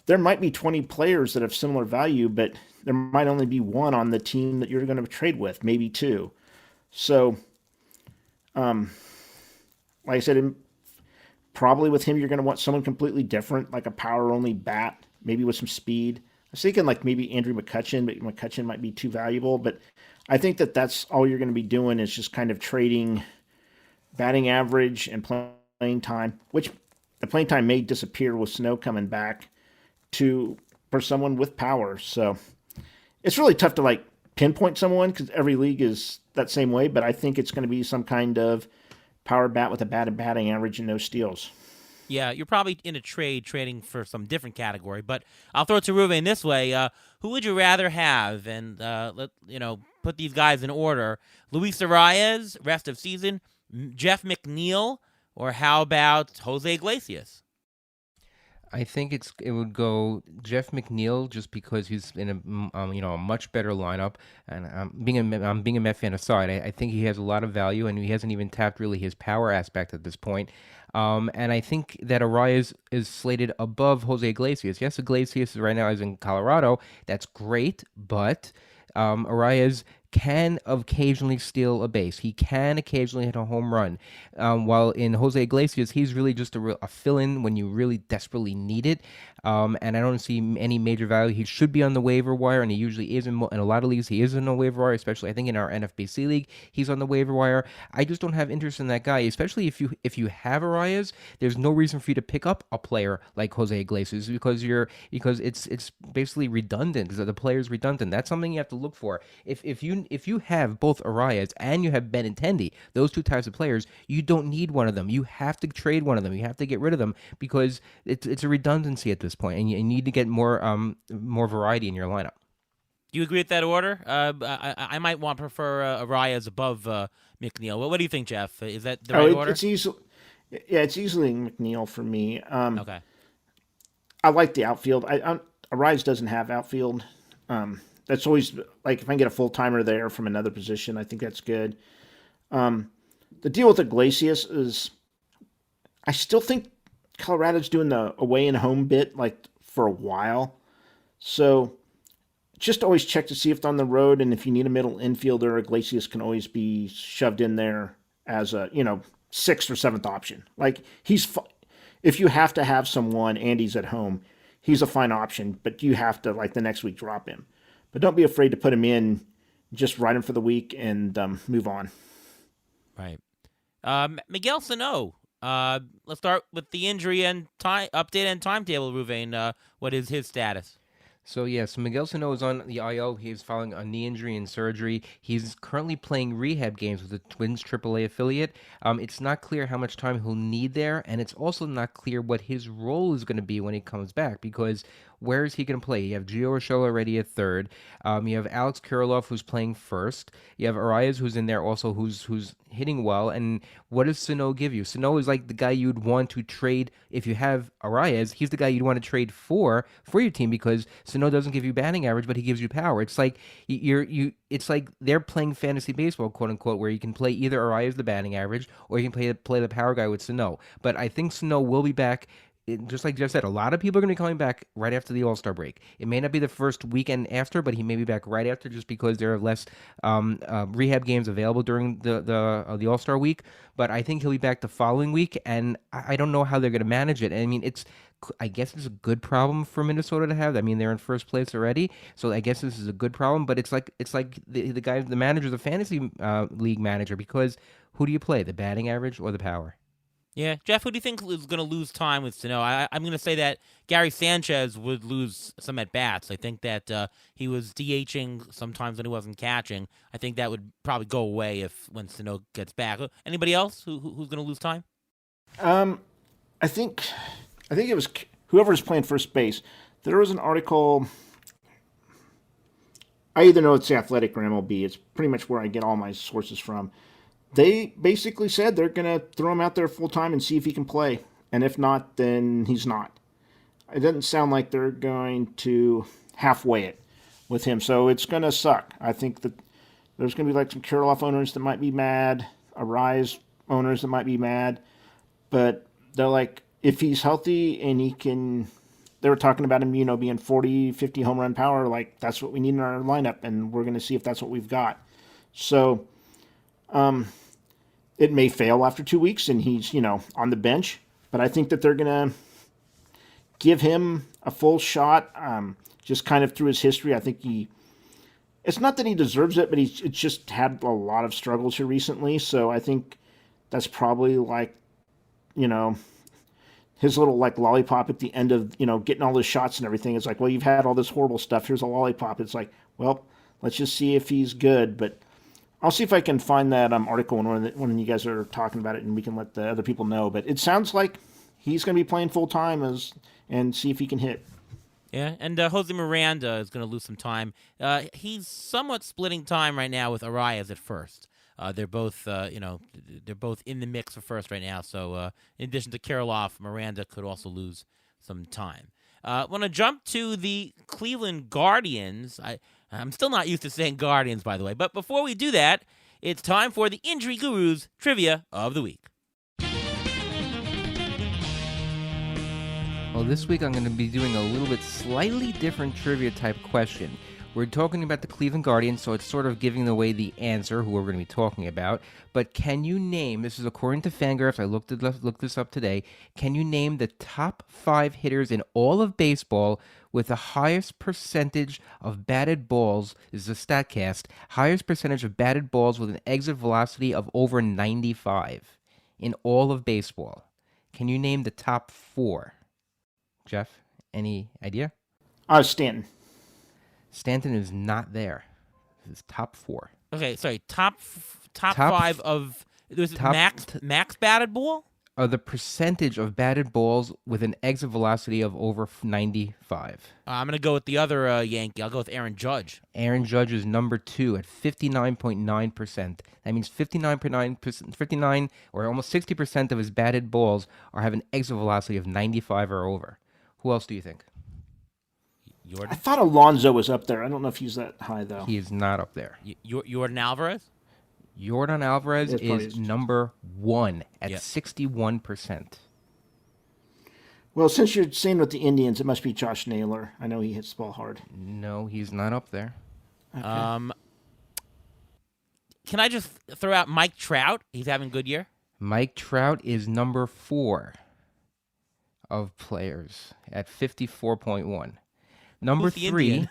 there might be 20 players that have similar value, but there might only be one on the team that you're going to trade with, maybe two. So, like I said, probably with him, you're going to want someone completely different, like a power-only bat, maybe with some speed. I was thinking like maybe Andrew McCutchen, but McCutchen might be too valuable. But I think that's all you're going to be doing is just kind of trading batting average and playing time, which the playing time may disappear with Snow coming back for someone with power. So it's really tough to like pinpoint someone because every league is that same way. But I think it's going to be some kind of power bat with a bad batting average and no steals. Yeah, you're probably in a trading for some different category. But I'll throw it to Ruben this way: who would you rather have? And put these guys in order: Luis Arias, rest of season; Jeff McNeil, or how about Jose Iglesias? I think it would go Jeff McNeil just because he's in a much better lineup, and being a Met fan aside, I think he has a lot of value, and he hasn't even tapped really his power aspect at this point. And I think that Arias is slated above Jose Iglesias. Yes, Iglesias right now is in Colorado. That's great, but Arias can occasionally steal a base. He can occasionally hit a home run. While in Jose Iglesias, he's really just a fill-in when you really desperately need it. And I don't see any major value. He should be on the waiver wire, and he usually is in a lot of leagues. He is in the waiver wire, especially I think in our NFBC league, he's on the waiver wire. I just don't have interest in that guy, especially if you have Arias. There's no reason for you to pick up a player like Jose Iglesias because it's basically redundant. The player's redundant. That's something you have to look for. If you have both Arias and you have Benintendi, those two types of players, you don't need one of them. You have to trade one of them. You have to get rid of them because it's a redundancy at this point, and you need to get more variety in your lineup. Do you agree with that order? I might prefer Arias above McNeil. What do you think, Jeff? Is that the right order? It's easily McNeil for me. Okay. I like the outfield. Arias doesn't have outfield. That's always like if I can get a full timer there from another position, I think that's good. The deal with Iglesias is I still think Colorado's doing the away and home bit like for a while. So just always check to see if they're on the road, and if you need a middle infielder, Iglesias can always be shoved in there as a, sixth or seventh option. Like if you have to have someone and he's at home, he's a fine option, but you have to like the next week drop him. But don't be afraid to put him in, just ride him for the week and move on. Right. Miguel Sano. Let's start with the injury and update and timetable, Ruvain. What is his status? So Miguel Sano is on the IL. He is following a knee injury and surgery. He's currently playing rehab games with the Twins AAA affiliate. It's not clear how much time he'll need there, and it's also not clear what his role is going to be when he comes back, because where is he going to play? You have Gio Urshela already at third. You have Alex Kirilloff, who's playing first. You have Arias, who's in there also, who's hitting well. And what does Sano give you? Sano is like the guy you'd want to trade. If you have Arias, he's the guy you'd want to trade for your team, because Sano doesn't give you batting average, but he gives you power. It's like it's like they're playing fantasy baseball, quote unquote, where you can play either Arias the batting average or you can play the power guy with Sano. But I think Sano will be back. Just like Jeff said, a lot of people are going to be coming back right after the All-Star break. It may not be the first weekend after, but he may be back right after, just because there are less rehab games available during the All-Star week. But I think he'll be back the following week, and I don't know how they're going to manage it. I mean, I guess it's a good problem for Minnesota to have. I mean, they're in first place already, so I guess this is a good problem. But it's like the guy, the manager, the fantasy league manager, because who do you play, the batting average or the power? Yeah, Jeff, who do you think is going to lose time with Sano? I'm going to say that Gary Sanchez would lose some at-bats. I think that he was DHing sometimes when he wasn't catching. I think that would probably go away when Sano gets back. Anybody else who's going to lose time? I think it was whoever's playing first base. There was an article I either know it's Athletic or MLB. It's pretty much where I get all my sources from. They basically said they're going to throw him out there full time and see if he can play. And if not, then he's not. It doesn't sound like they're going to halfway it with him. So it's going to suck. I think that there's going to be like some Kirilloff owners that might be mad, Arise owners that might be mad. But they're like, if he's healthy and he can, they were talking about him, being 40, 50 home run power. Like, that's what we need in our lineup. And we're going to see if that's what we've got. So, it may fail after 2 weeks and he's, on the bench. But I think that they're going to give him a full shot, just kind of through his history. I think it's not that he deserves it, but it's just had a lot of struggles here recently. So I think that's probably like, his little like lollipop at the end of, getting all those shots and everything. It's like, well, you've had all this horrible stuff. Here's a lollipop. It's like, well, let's just see if he's good. But I'll see if I can find that article when you guys are talking about it, and we can let the other people know. But it sounds like he's going to be playing full time and see if he can hit. Yeah, and Jose Miranda is going to lose some time. He's somewhat splitting time right now with Arias at first. They're both, they're both in the mix for first right now. So in addition to Kirilloff, Miranda could also lose some time. I want to jump to the Cleveland Guardians. I'm still not used to saying Guardians, by the way. But before we do that, it's time for the Injury Guru's Trivia of the Week. Well, this week I'm going to be doing a little bit slightly different trivia type question. We're talking about the Cleveland Guardians, so it's sort of giving away the answer, who we're going to be talking about. But can you name, this is according to Fangraphs, I looked this up today, can you name the top 5 hitters in all of baseball with the highest percentage of batted balls, this is a StatCast, highest percentage of batted balls with an exit velocity of over 95 in all of baseball? Can you name the top 4? Jeff, any idea? Stanton. Stanton is not there. This is top 4. Okay, sorry. Top 5 of max batted ball. The percentage of batted balls with an exit velocity of over 95. I'm gonna go with the other Yankee. I'll go with Aaron Judge. Aaron Judge is number 2 at 59.9%. That means 59 or almost 60% of his batted balls have an exit velocity of 95 or over. Who else do you think? Jordan? I thought Alonso was up there. I don't know if he's that high, though. He is not up there. Jordan Alvarez? Jordan Alvarez is number 1 at 61%. Well, since you're saying with the Indians, it must be Josh Naylor. I know he hits the ball hard. No, he's not up there. Okay. Can I just throw out Mike Trout? He's having a good year. Mike Trout is number 4 of players at 54.1. Number 3,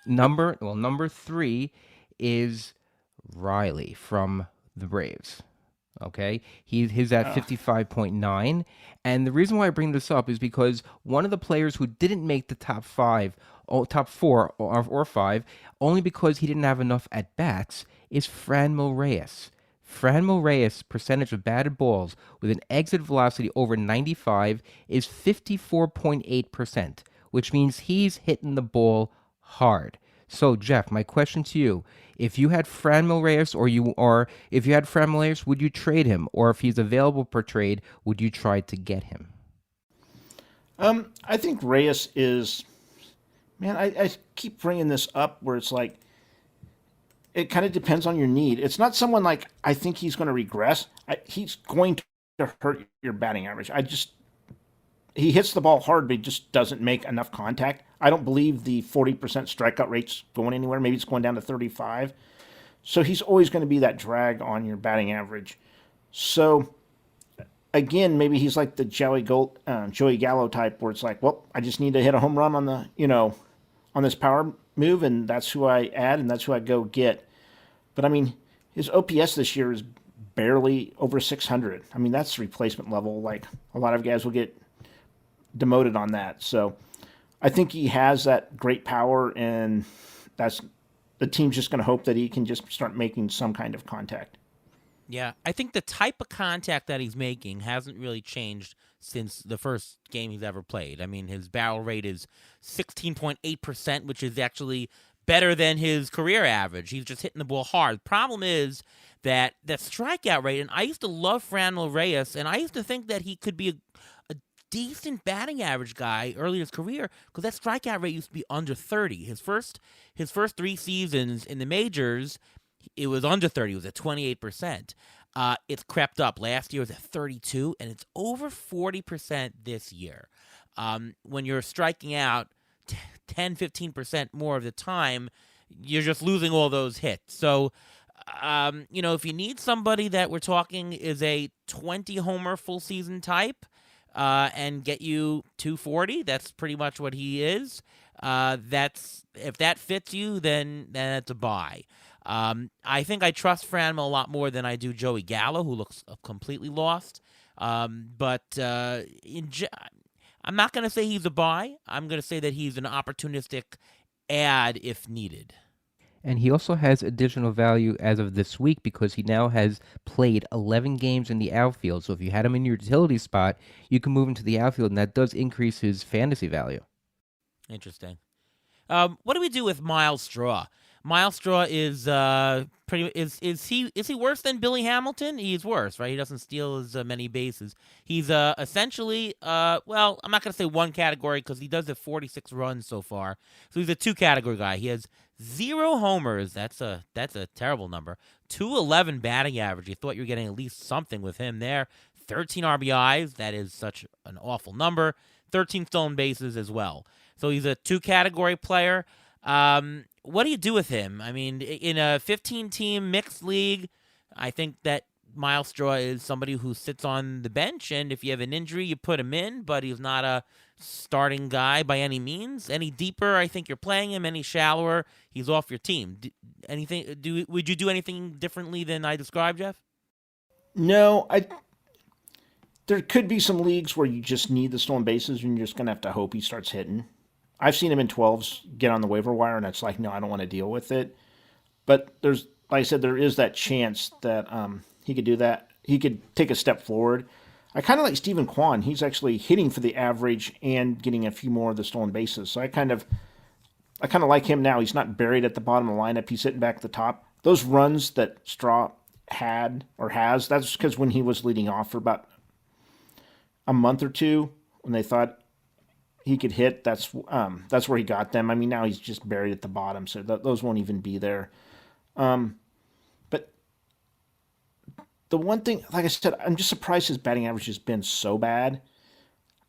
number 3 is Riley from the Braves. Okay, he's at 55.9, and the reason why I bring this up is because one of the players who didn't make the top 4 or 5, only because he didn't have enough at bats, is Franmil Reyes. Franmil Reyes' percentage of batted balls with an exit velocity over 95 is 54.8%, which means he's hitting the ball hard. So, Jeff, my question to you: if you had Franmil Reyes, if you had Franmil Reyes, would you trade him? Or if he's available per trade, would you try to get him? I think Reyes is, man, I keep bringing this up where it's like, it kind of depends on your need. It's not someone like, I think he's going to regress. He's going to hurt your batting average. He hits the ball hard, but he just doesn't make enough contact. I don't believe the 40% strikeout rate's going anywhere. Maybe it's going down to 35. So he's always going to be that drag on your batting average. So, again, maybe he's like the Joey Gallo type, where it's like, well, I just need to hit a home run on on this power move, and that's who I add, and that's who I go get. But, I mean, his OPS this year is barely over 600. I mean, that's replacement level. Like, a lot of guys will get demoted on that. So I think he has that great power, and that's the team's just going to hope that he can just start making some kind of contact. Yeah, I think the type of contact that he's making hasn't really changed since the first game he's ever played. I mean, his barrel rate is 16.8%, which is actually better than his career average. He's just hitting the ball hard. Problem is that strikeout rate, and I used to love Franmil Reyes, and I used to think that he could be a decent batting average guy early in his career because that strikeout rate used to be under 30. His first 3 seasons in the majors, it was under 30. It was at 28%. It's crept up. Last year it was at 32, and it's over 40% this year. When you're striking out 10, 15% more of the time, you're just losing all those hits. So, if you need somebody that we're talking is a 20-homer full season type and get you 240, that's pretty much what he is. If that fits you, then that's a buy. I think I trust Franmil a lot more than I do Joey Gallo, who looks completely lost. But I'm not going to say he's a buy. I'm going to say that he's an opportunistic add if needed. And he also has additional value as of this week because he now has played 11 games in the outfield. So if you had him in your utility spot, you can move him to the outfield, and that does increase his fantasy value. Interesting. What do we do with Miles Straw? Miles Straw is is he worse than Billy Hamilton? He's worse, right? He doesn't steal as many bases. He's essentially I'm not going to say one category because he does have 46 runs so far. So he's a 2-category guy. He has 0 homers. That's a terrible number. 211 batting average. You thought you were getting at least something with him there. 13 RBIs. That is such an awful number. 13 stolen bases as well. So he's a 2-category player. What do you do with him? I mean, in a 15-team mixed league, I think that Miles Straw is somebody who sits on the bench, and if you have an injury, you put him in, but he's not a starting guy by any means. Any deeper, I think you're playing him. Any shallower, he's off your team. Would you do anything differently than I described, Jeff? No, there could be some leagues where you just need the stolen bases, and you're just going to have to hope he starts hitting. I've seen him in 12s get on the waiver wire, and it's like, no, I don't want to deal with it. But like I said, there is that chance that he could do that. He could take a step forward. I kind of like Stephen Kwan. He's actually hitting for the average and getting a few more of the stolen bases. So I kind of like him now. He's not buried at the bottom of the lineup. He's sitting back at the top. Those runs that Straw had or has, that's because when he was leading off for about a month or two, when they thought he could hit, that's where he got them. I mean, now he's just buried at the bottom, so those won't even be there. But the one thing, like I said, I'm just surprised his batting average has been so bad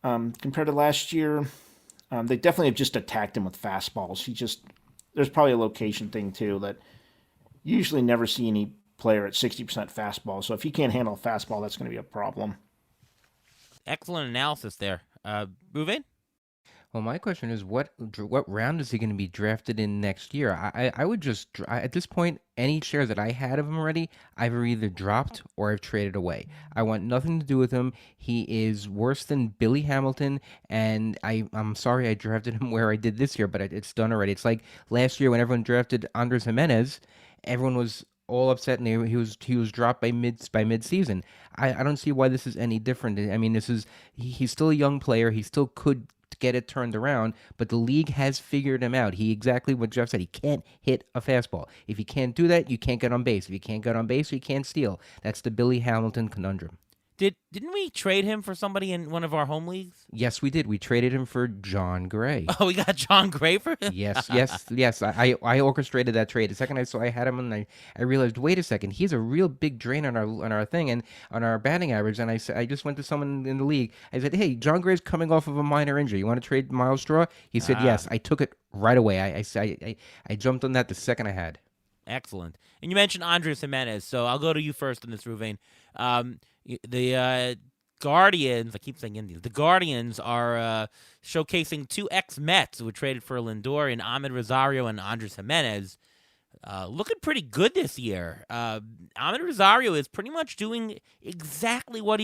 compared to last year. They definitely have just attacked him with fastballs. There's probably a location thing too that you usually never see any player at 60% fastball. So if he can't handle a fastball, that's going to be a problem. Excellent analysis there. Ruvain? Well, my question is, what round is he going to be drafted in next year? I would just, at this point, any shares that I had of him already, I've either dropped or I've traded away. I want nothing to do with him. He is worse than Billy Hamilton, and I'm sorry I drafted him where I did this year, but it's done already. It's like last year when everyone drafted Andres Jimenez, everyone was all upset, and he was dropped by mid-season. I don't see why this is any different. I mean, he's still a young player. He still could get it turned around, but the league has figured him out. Exactly what Jeff said. He can't hit a fastball. If you can't do that, you can't get on base. If you can't get on base, you can't steal. That's the Billy Hamilton conundrum. Didn't we trade him for somebody in one of our home leagues? Yes, we did. We traded him for John Gray. Oh, we got John Gray for him? Yes. I orchestrated that trade. The second I had him, and I realized, wait a second, he's a real big drain on our thing and on our batting average. And I just went to someone in the league. I said, hey, John Gray's coming off of a minor injury. You want to trade Miles Straw? He said yes. I took it right away. I jumped on that the second I had. Excellent. And you mentioned Andres Jimenez, so I'll go to you first in this, Ruvain. The Guardians, I keep saying Indians, the Guardians are showcasing 2 ex-Mets who were traded for Lindor and Ahmed Rosario and Andres Jimenez. Looking pretty good this year. Ahmed Rosario is pretty much doing exactly what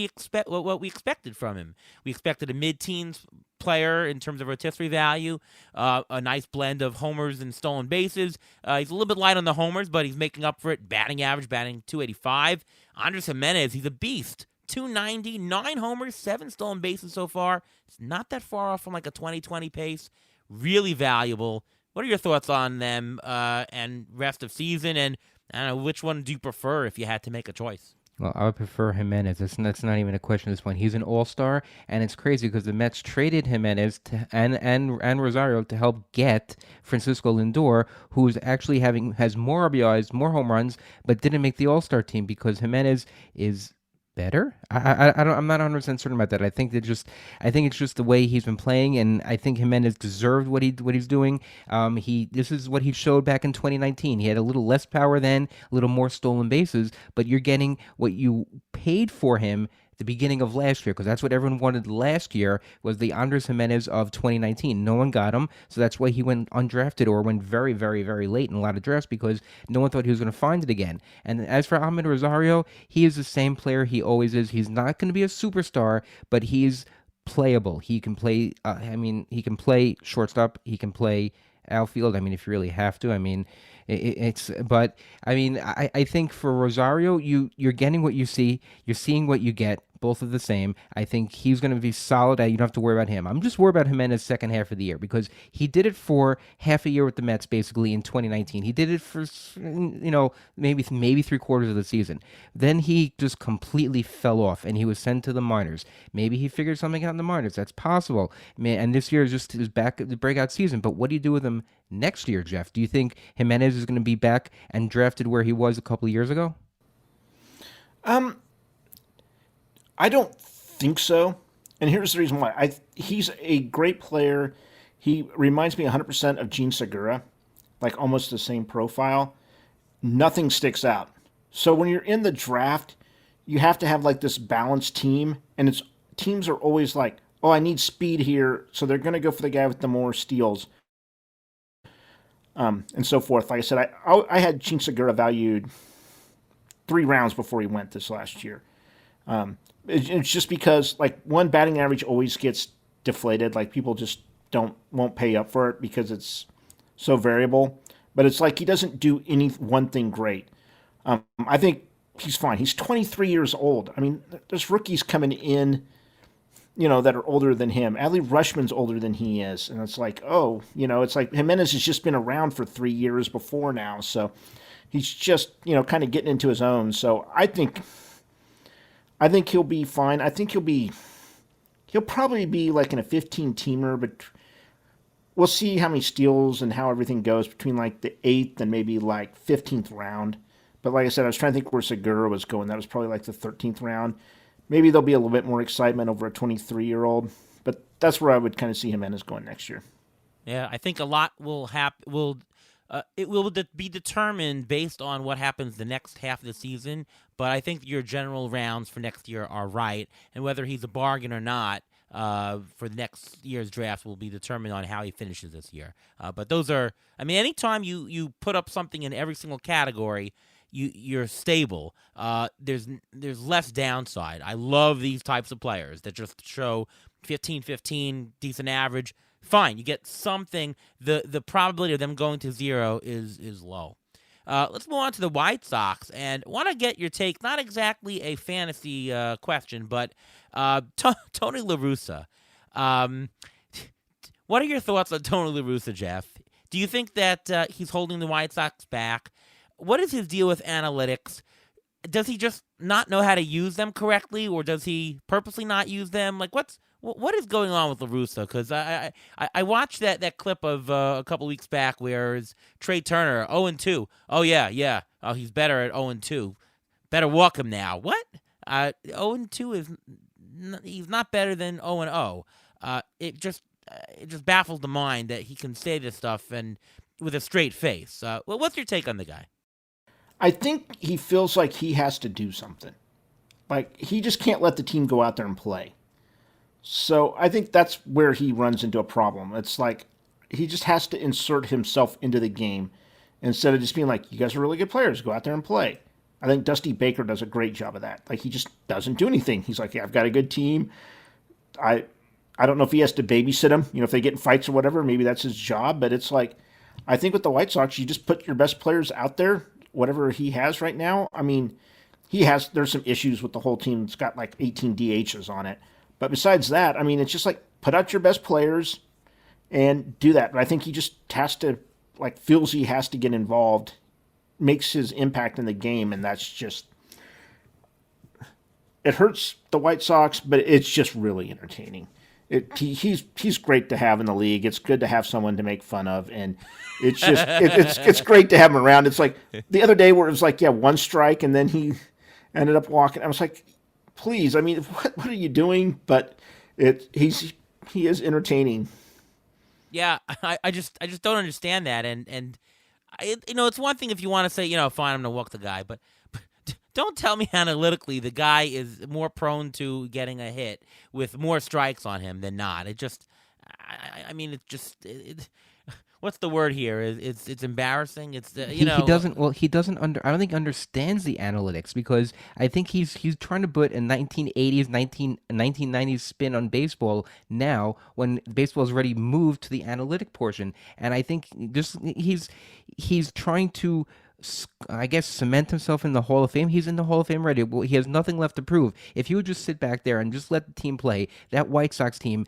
what we expected from him. We expected a mid-teens player in terms of rotisserie value, a nice blend of homers and stolen bases. He's a little bit light on the homers, but he's making up for it. Batting average, batting .285. Andres Jimenez, he's a beast. 290, 9 homers, 7 stolen bases so far. It's not that far off from like a 2020 pace. Really valuable. What are your thoughts on them and rest of season? And I don't know, which one do you prefer if you had to make a choice? Well, I would prefer Jimenez. That's not even a question at this point. He's an all-star, and it's crazy because the Mets traded Jimenez and Rosario to help get Francisco Lindor, who's actually has more RBIs, more home runs, but didn't make the All-Star team because Jimenez is better. I'm not 100% certain about that. I think it's just the way he's been playing, and I think Jimenez deserved what he's doing. This is what he showed back in 2019. He had a little less power then, a little more stolen bases, but you're getting what you paid for him the beginning of last year, because that's what everyone wanted last year, was the Andres Jimenez of 2019. No one got him, so that's why he went undrafted or went very, very, very late in a lot of drafts, because no one thought he was going to find it again. And as for Ahmed Rosario, he is the same player he always is. He's not going to be a superstar, but he's playable. He can play, he can play shortstop, he can play outfield. If you really have to. I think for Rosario, you're getting what you see, you're seeing what you get. Both are the same. I think he's going to be solid. You don't have to worry about him. I'm just worried about Jimenez second half of the year because he did it for half a year with the Mets basically in 2019. He did it for maybe 3/4 of the season. Then he just completely fell off and he was sent to the minors. Maybe he figured something out in the minors. That's possible. And this year is just his the breakout season. But what do you do with him next year, Jeff? Do you think Jimenez is going to be back and drafted where he was a couple of years ago? I don't think so. And here's the reason why. He's a great player. He reminds me 100% of Gene Segura, like almost the same profile. Nothing sticks out. So when you're in the draft, you have to have like this balanced team. And teams are always like, oh, I need speed here. So they're going to go for the guy with the more steals. And so forth. Like I said, I had Gene Segura valued 3 rounds before he went this last year. It's just because like one batting average always gets deflated. Like people just won't pay up for it because it's so variable. But it's like he doesn't do any one thing great. I think he's fine. He's 23 years old. There's rookies coming in, that are older than him. Adley Rutschman's older than he is. And it's like, it's like Jimenez has just been around for 3 years before now. So he's just, kind of getting into his own. So I think he'll be fine. I think he'll probably be like in a 15-teamer, but we'll see how many steals and how everything goes between like the 8th and maybe like 15th round. But like I said, I was trying to think where Segura was going. That was probably like the 13th round. Maybe there'll be a little bit more excitement over a 23-year-old, but that's where I would kind of see Jimenez going next year. Yeah, I think a lot will happen. It will be determined based on what happens the next half of the season, but I think your general rounds for next year are right, and whether he's a bargain or not for the next year's draft will be determined on how he finishes this year. But those are, anytime you put up something in every single category, you're stable. There's less downside. I love these types of players that just show 15-15, decent average. Fine, you get something. The probability of them going to 0 is low. Let's move on to the White Sox, and want to get your take. Not exactly a fantasy question, but Tony La Russa. What are your thoughts on Tony La Russa, Jeff? Do you think that he's holding the White Sox back? What is his deal with analytics? Does he just not know how to use them correctly, or does he purposely not use them? Like, what is going on with La Russa? Because I watched that clip of a couple weeks back where it's Trey Turner 0-2. Oh yeah. Oh, he's better at 0-2. Better walk him now. What? 0-2 is he's not better than 0-0. It just baffles the mind that he can say this stuff and with a straight face. What's your take on the guy? I think he feels like he has to do something. Like he just can't let the team go out there and play. So I think that's where he runs into a problem. It's like he just has to insert himself into the game instead of just being like, you guys are really good players, go out there and play. I think Dusty Baker does a great job of that. Like he just doesn't do anything. He's like, yeah, I've got a good team. I don't know if he has to babysit them. If they get in fights or whatever, maybe that's his job. But it's like, I think with the White Sox, you just put your best players out there, whatever he has right now. There's some issues with the whole team. It's got like 18 DHs on it. But besides that, it's just like put out your best players and do that. But I think he just has to, like, feels he has to get involved, makes his impact in the game, and that's just, it hurts the White Sox, but it's just really entertaining. He's great to have in the league. It's good to have someone to make fun of, and it's just it's great to have him around. It's like the other day where it was like, yeah, one strike, and then he ended up walking. I was like, please, I mean, what are you doing? But he is entertaining. Yeah, I just don't understand that, and it's one thing if you want to say, fine, I'm gonna walk the guy, but don't tell me analytically the guy is more prone to getting a hit with more strikes on him than not. It just, I mean, it's just, what's the word here? It's embarrassing. It's He doesn't. Well, he doesn't I don't think understands the analytics, because I think he's trying to put a 1980s, 1990s spin on baseball now, when baseball's already moved to the analytic portion. And I think just he's trying to, I guess, cement himself in the Hall of Fame. He's in the Hall of Fame already. Well, he has nothing left to prove. If he would just sit back there and just let the team play, that White Sox team,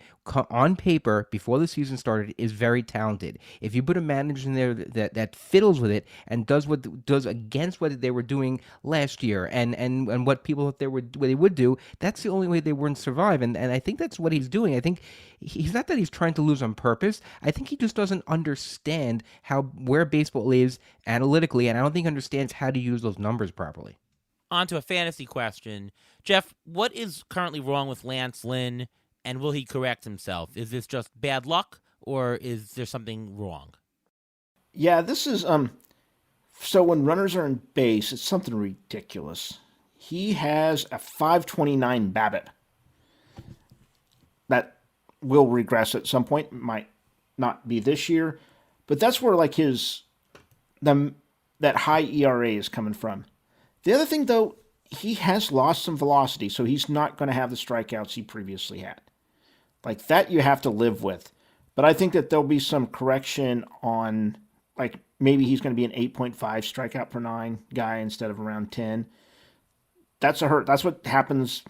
on paper, before the season started, is very talented. If you put a manager in there that fiddles with it and does against what they were doing last year, and what people thought they would do, that's the only way they wouldn't survive. And I think that's what he's doing. I think he's not that he's trying to lose on purpose. I think he just doesn't understand where baseball is analytically, and I don't think he understands how to use those numbers properly. On to a fantasy question. Jeff, what is currently wrong with Lance Lynn, and will he correct himself? Is this just bad luck, or is there something wrong? Yeah, this is so when runners are in base, it's something ridiculous. He has a 529 BABIP. That will regress at some point. It might not be this year, but that's where like that high ERA is coming from. The other thing, though, he has lost some velocity, so he's not going to have the strikeouts he previously had. Like, that you have to live with. But I think that there'll be some correction on, like, maybe he's going to be an 8.5 strikeout per nine guy instead of around 10. That's a hurt. That's what happens.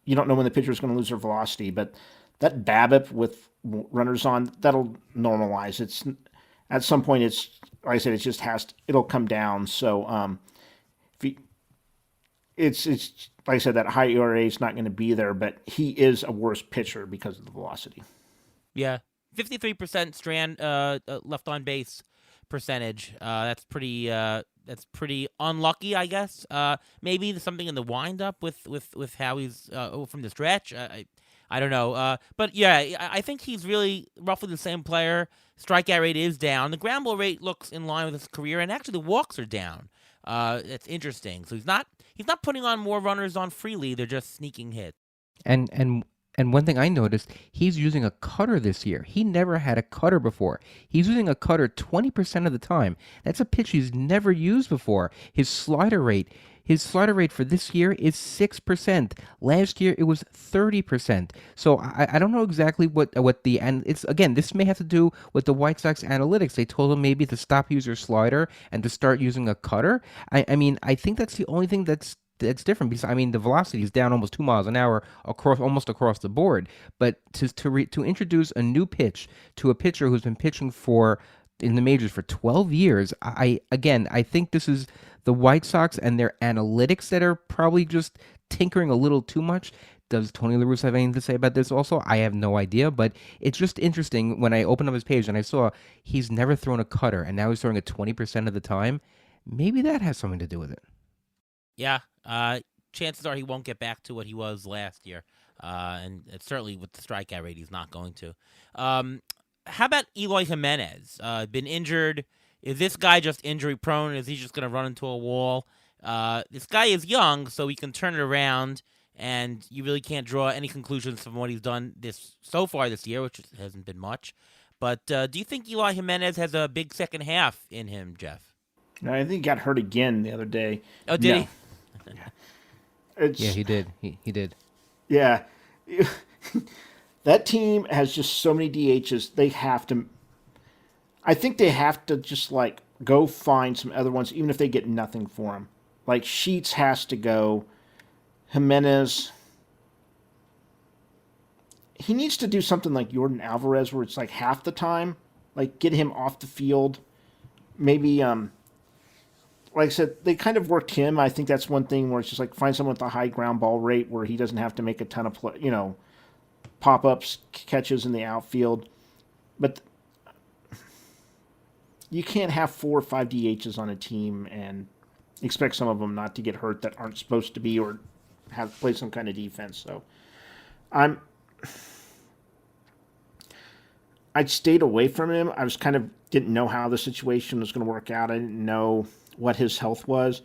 You don't know when the pitcher is going to lose their velocity, but that BABIP with runners on, that'll normalize. It's at some point, it's, like I said, it just it'll come down. So, it's like I said, that high ERA is not going to be there, but he is a worse pitcher because of the velocity. Yeah, 53% strand left on base percentage. That's pretty unlucky, I guess. Maybe something in the windup with how he's from the stretch. I don't know. But yeah, I think he's really roughly the same player. Strikeout rate is down. The ground ball rate looks in line with his career, and actually the walks are down. It's interesting. So he's not putting on more runners on freely. They're just sneaking hits. And one thing I noticed, he's using a cutter this year. He never had a cutter before. He's using a cutter 20% of the time. That's a pitch he's never used before. His slider rate for this year is 6%. Last year it was 30%. So I don't know exactly what and it's, again, this may have to do with the White Sox analytics. They told him maybe to stop using your slider and to start using a cutter. I mean, I think that's the only thing that's different, because I mean the velocity is down almost 2 miles an hour almost across the board. But to introduce a new pitch to a pitcher who's been pitching in the majors for 12 years, I think this is the White Sox and their analytics that are probably just tinkering a little too much. Does Tony La Russa have anything to say about this also? I have no idea, but it's just interesting when I opened up his page and I saw he's never thrown a cutter, and now he's throwing it 20% of the time. Maybe that has something to do with it. Yeah, chances are he won't get back to what he was last year, and it's certainly with the strikeout rate, he's not going to. How about Eloy Jimenez? Been injured. Is this guy just injury prone? Is he just going to run into a wall? This guy is young, so he can turn it around, and you really can't draw any conclusions from what he's done so far this year, which hasn't been much. But do you think Eloy Jimenez has a big second half in him, Jeff? No, I think he got hurt again the other day. Oh, did he? Yeah, he did. He did. Yeah. That team has just so many DHs. I think they have to just, like, go find some other ones, even if they get nothing for them. Like, Sheets has to go. Jimenez. he needs to do something like Jordan Alvarez, where it's like half the time, like get him off the field. Maybe, like I said, they kind of worked him. I think that's one thing where it's just like find someone with a high ground ball rate where he doesn't have to make a ton of pop ups, catches in the outfield. But you can't have 4 or 5 DHs on a team and expect some of them not to get hurt that aren't supposed to be or have play some kind of defense. So I stayed away from him. I was kind of didn't know how the situation was going to work out. I didn't know what his health was.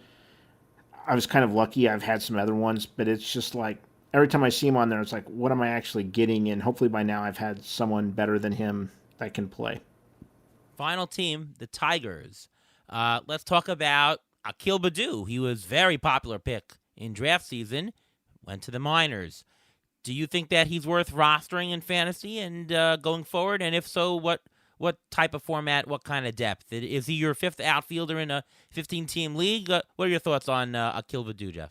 I was kind of lucky. I've had some other ones, but it's just like every time I see him on there, it's like, what am I actually getting? And hopefully by now I've had someone better than him that can play. Final team, the Tigers. Let's talk about Akil Baddoo. He was a very popular pick in draft season, went to the minors. Do you think that he's worth rostering in fantasy and going forward? And if so, what type of format, what kind of depth? Is he your fifth outfielder in a 15-team league? What are your thoughts on Akil Baddoo, Jeff?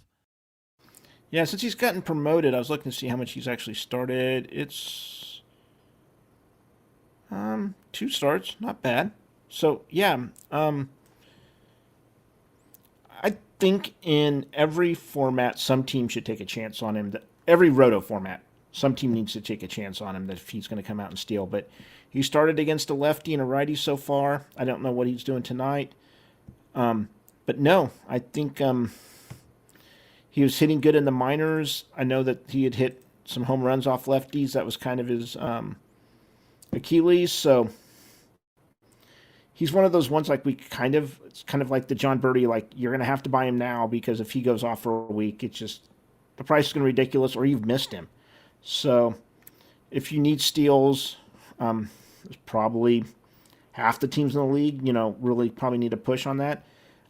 Yeah, since he's gotten promoted, I was looking to see how much he's actually started. It's 2 starts, not bad. So, yeah, I think in every format, some team should take a chance on him. Every roto format, some team needs to take a chance on him that if he's going to come out and steal. But he started against a lefty and a righty so far. I don't know what he's doing tonight. But no, I think he was hitting good in the minors. I know that he had hit some home runs off lefties. That was kind of his Achilles. So he's one of those ones like it's kind of like the John Birdie, like you're going to have to buy him now because if he goes off for a week, it's just the price is going to be ridiculous or you've missed him. So if you need steals, there's probably half the teams in the league, really probably need a push on that.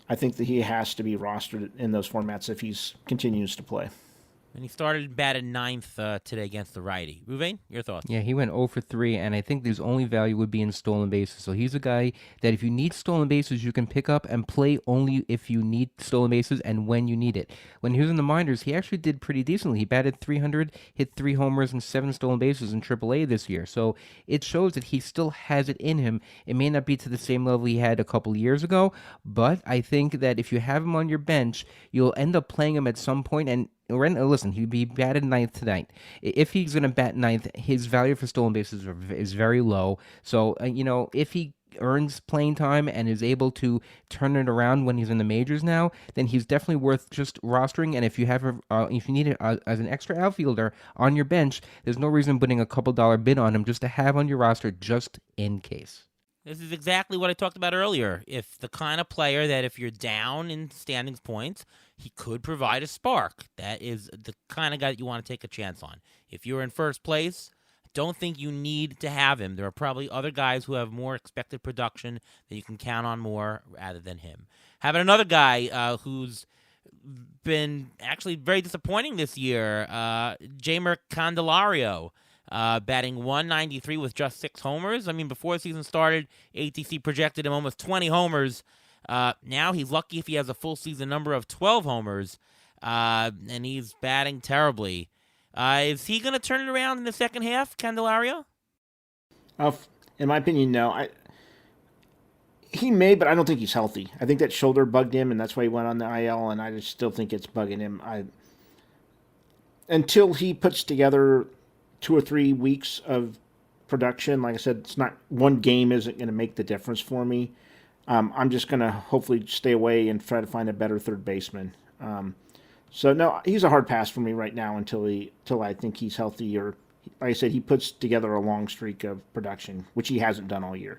I think that he has to be rostered in those formats if he continues to play. And he started batted ninth today against the righty. Ruvain, your thoughts? Yeah, he went 0 for 3, and I think his only value would be in stolen bases. So he's a guy that if you need stolen bases, you can pick up and play only if you need stolen bases and when you need it. When he was in the minors, he actually did pretty decently. He batted 300, hit 3 homers and 7 stolen bases in AAA this year. So it shows that he still has it in him. It may not be to the same level he had a couple years ago, but I think that if you have him on your bench, you'll end up playing him at some point. And listen, he'd be batted ninth tonight. If he's going to bat ninth, his value for stolen bases is very low. So, if he earns playing time and is able to turn it around when he's in the majors now, then he's definitely worth just rostering. And if you need it as an extra outfielder on your bench, there's no reason putting a couple dollar bid on him just to have on your roster just in case. This is exactly what I talked about earlier. If the kind of player that if you're down in standings points, he could provide a spark. That is the kind of guy that you want to take a chance on. If you're in first place, don't think you need to have him. There are probably other guys who have more expected production that you can count on more rather than him. Having another guy who's been actually very disappointing this year, Jeimer Candelario. Batting 193 with just 6 homers. I mean, before the season started, ATC projected him almost 20 homers. Now he's lucky if he has a full season number of 12 homers, and he's batting terribly. Is he going to turn it around in the second half, Candelario? In my opinion, no. He may, but I don't think he's healthy. I think that shoulder bugged him, and that's why he went on the IL, and I just still think it's bugging him. Until he puts together 2 or 3 weeks of production, like I said, it's not one game isn't going to make the difference for me. I'm just going to hopefully stay away and try to find a better third baseman. So no, he's a hard pass for me right now until I think he's healthy, or like I said, he puts together a long streak of production, which he hasn't done all year.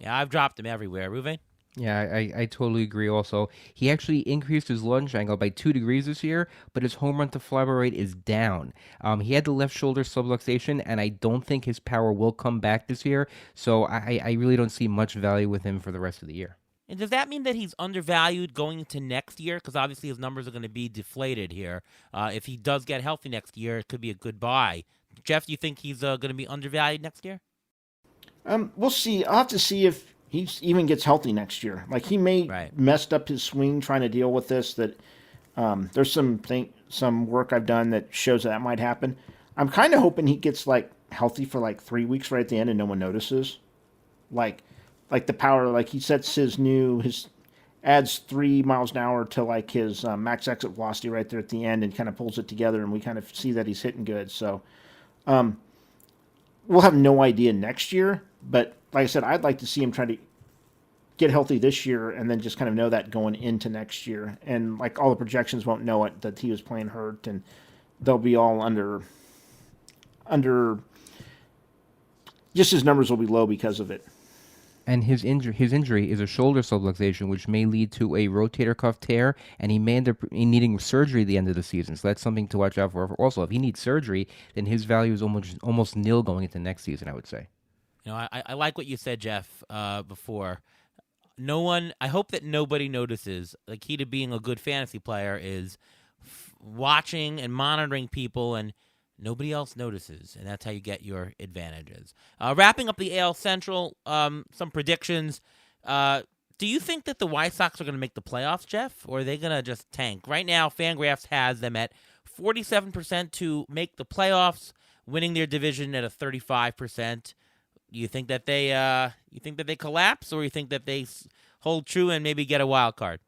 Yeah, I've dropped him everywhere. Ruvain? Yeah, I totally agree also. He actually increased his launch angle by 2 degrees this year, but his home run to fly ball rate is down. He had the left shoulder subluxation, and I don't think his power will come back this year, so I really don't see much value with him for the rest of the year. And does that mean that he's undervalued going into next year? Because obviously his numbers are going to be deflated here. If he does get healthy next year, it could be a good buy. Jeff, do you think he's going to be undervalued next year? We'll see. I'll have to see if he even gets healthy next year. Like he may messed up his swing trying to deal with this. That there's some work I've done that shows that might happen. I'm kind of hoping he gets like healthy for like 3 weeks right at the end and no one notices. Like, like the power, like he sets his adds 3 miles an hour to like his max exit velocity right there at the end and kind of pulls it together, and we kind of see that he's hitting good. So we'll have no idea next year, but like I said, I'd like to see him try to get healthy this year and then just kind of know that going into next year. And like all the projections won't know it that he was playing hurt, and they'll be all under just his numbers will be low because of it. And his injury is a shoulder subluxation, which may lead to a rotator cuff tear, and he may end up needing surgery at the end of the season. So that's something to watch out for. Also, if he needs surgery, then his value is almost nil going into next season, I would say. I like what you said, Jeff, before. I hope that nobody notices. The key to being a good fantasy player is watching and monitoring people, and nobody else notices, and that's how you get your advantages. Wrapping up the AL Central, some predictions. Do you think that the White Sox are going to make the playoffs, Jeff, or are they going to just tank? Right now, Fangraphs has them at 47% to make the playoffs, winning their division at a 35%. You think that they collapse, or you think that they hold true and maybe get a wild card?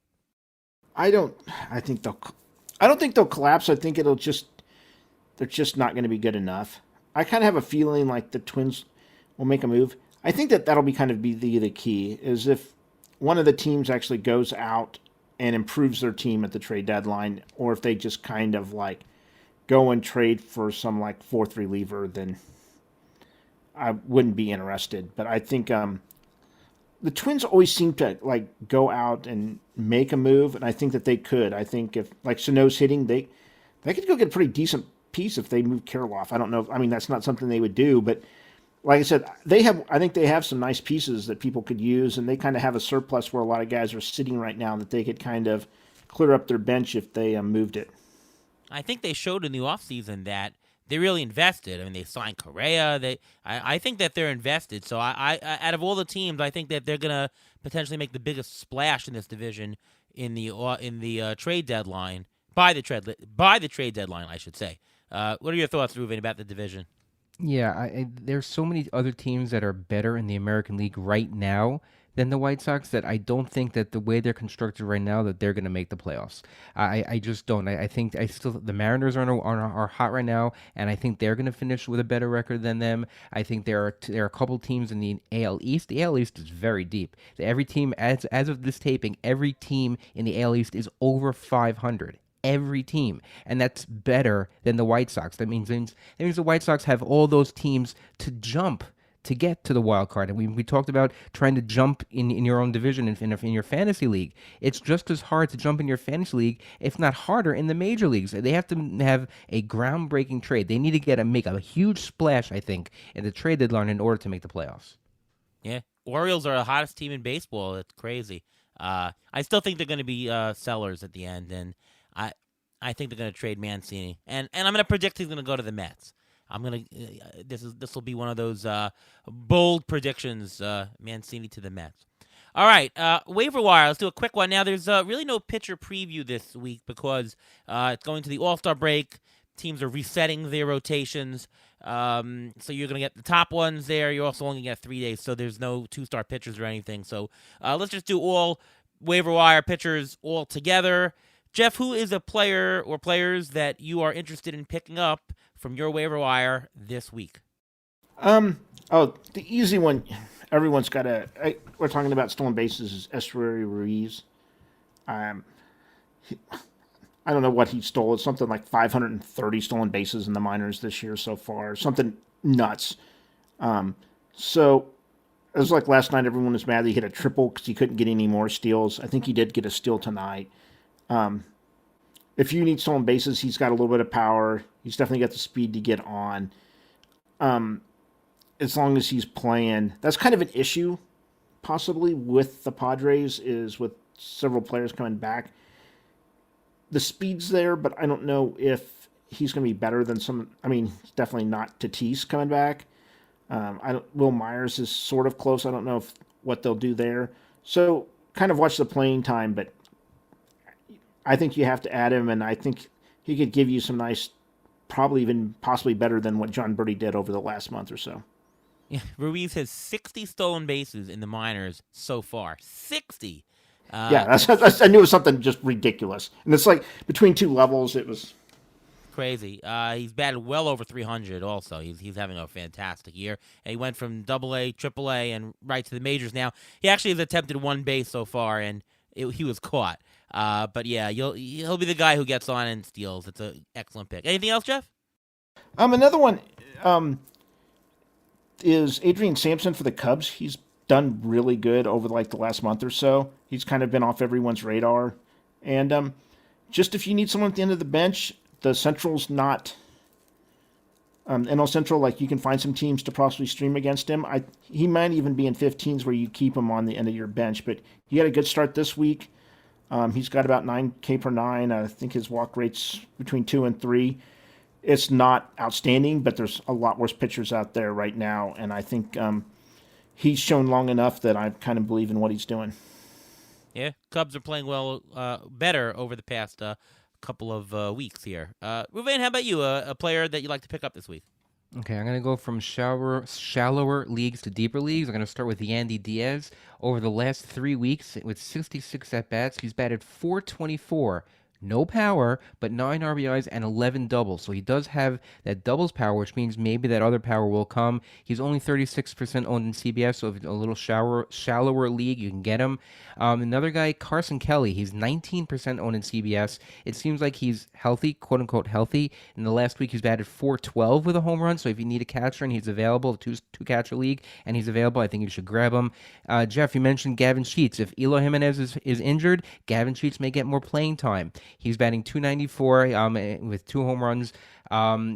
I don't think they'll collapse. I think they're just not going to be good enough. I kind of have a feeling like the Twins will make a move. I think that'll be kind of be the key, is if one of the teams actually goes out and improves their team at the trade deadline, or if they just kind of like go and trade for some like fourth reliever, then I wouldn't be interested. But I think the Twins always seem to like go out and make a move, and I think that they could. I think if like Sano's hitting, they could go get a pretty decent piece if they move Kirilloff. I don't know. I mean, that's not something they would do, but like I said, I think they have some nice pieces that people could use, and they kind of have a surplus where a lot of guys are sitting right now that they could kind of clear up their bench if they moved it. I think they showed in the offseason that they really invested. I mean, they signed Correa. I think that they're invested. So I out of all the teams, I think that they're gonna potentially make the biggest splash in this division in the trade deadline by the trade deadline, I should say. What are your thoughts, Ruben, about the division? Yeah, there's so many other teams that are better in the American League right now than the White Sox that I don't think that the way they're constructed right now that they're going to make the playoffs. I just don't. I think the Mariners are hot right now, and I think they're going to finish with a better record than them. I think there are a couple teams in the AL East. The AL East is very deep. Every team, as of this taping, every team in the AL East is over 500. Every team, and that's better than the White Sox. That means the White Sox have all those teams to jump to get to the wild card. And we talked about trying to jump in your own division in your fantasy league. It's just as hard to jump in your fantasy league, if not harder, in the major leagues. They have to have a groundbreaking trade. They need to make a huge splash, I think, in the trade deadline in order to make the playoffs. Yeah, Orioles are the hottest team in baseball. It's crazy. I still think they're going to be sellers at the end, and I think they're going to trade Mancini, and I'm going to predict he's going to go to the Mets. This will be one of those bold predictions. Mancini to the Mets. All right, waiver wire. Let's do a quick one. Now, there's really no pitcher preview this week because it's going to the All-Star break. Teams are resetting their rotations, so you're going to get the top ones there. You're also only going to get 3 days, so there's no two-star pitchers or anything. So let's just do all waiver wire pitchers all together. Jeff, who is a player or players that you are interested in picking up from your waiver wire this week? The easy one, everyone's got we're talking about stolen bases, is Estuary Ruiz. I don't know what he stole. It's something like 530 stolen bases in the minors this year so far. Something nuts. So it was like last night, everyone was mad that he hit a triple because he couldn't get any more steals. I think he did get a steal tonight. If you need stolen bases, he's got a little bit of power. He's definitely got the speed to get on. As long as he's playing, that's kind of an issue, possibly with the Padres, is with several players coming back. The speed's there, but I don't know if he's going to be better than some. I mean, definitely not Tatis coming back. Will Myers is sort of close. I don't know what they'll do there. So kind of watch the playing time, but I think you have to add him, and I think he could give you some nice probably even possibly better than what John Birdie did over the last month or so. Yeah, Ruiz has 60 stolen bases in the minors so far. 60. I knew it was something just ridiculous. And it's like between two levels, it was crazy. He's batted well over 300 also. He's having a fantastic year. And he went from AA, AAA, and right to the majors now. He actually has attempted one base so far, and he was caught. But yeah, he'll be the guy who gets on and steals. It's an excellent pick. Anything else, Jeff? another one is Adrian Sampson for the Cubs. He's done really good over like the last month or so. He's kind of been off everyone's radar. And just if you need someone at the end of the bench, the Central's not NL Central, like you can find some teams to possibly stream against him. He might even be in 15s where you keep him on the end of your bench, but he had a good start this week. He's got about 9K per nine. I think his walk rate's between 2 and 3. It's not outstanding, but there's a lot worse pitchers out there right now, and I think he's shown long enough that I kind of believe in what he's doing. Yeah, Cubs are playing well, better over the past couple of weeks here. Ruvain, how about you? A player that you'd like to pick up this week? Okay, I'm going to go from shallower leagues to deeper leagues. I'm going to start with Yandy Diaz. Over the last 3 weeks, with 66 at-bats, he's batted .424. No power, but 9 RBIs and 11 doubles. So he does have that doubles power, which means maybe that other power will come. He's only 36% owned in CBS, so if it's a little shallower league, you can get him. Another guy, Carson Kelly, he's 19% owned in CBS. It seems like he's healthy, quote-unquote healthy. In the last week, he's batted .412 with a home run, so if you need a catcher and he's available, two-catcher league, and he's available, I think you should grab him. Jeff, you mentioned Gavin Sheets. If Eloy Jimenez is injured, Gavin Sheets may get more playing time. He's batting .294 with 2 home runs.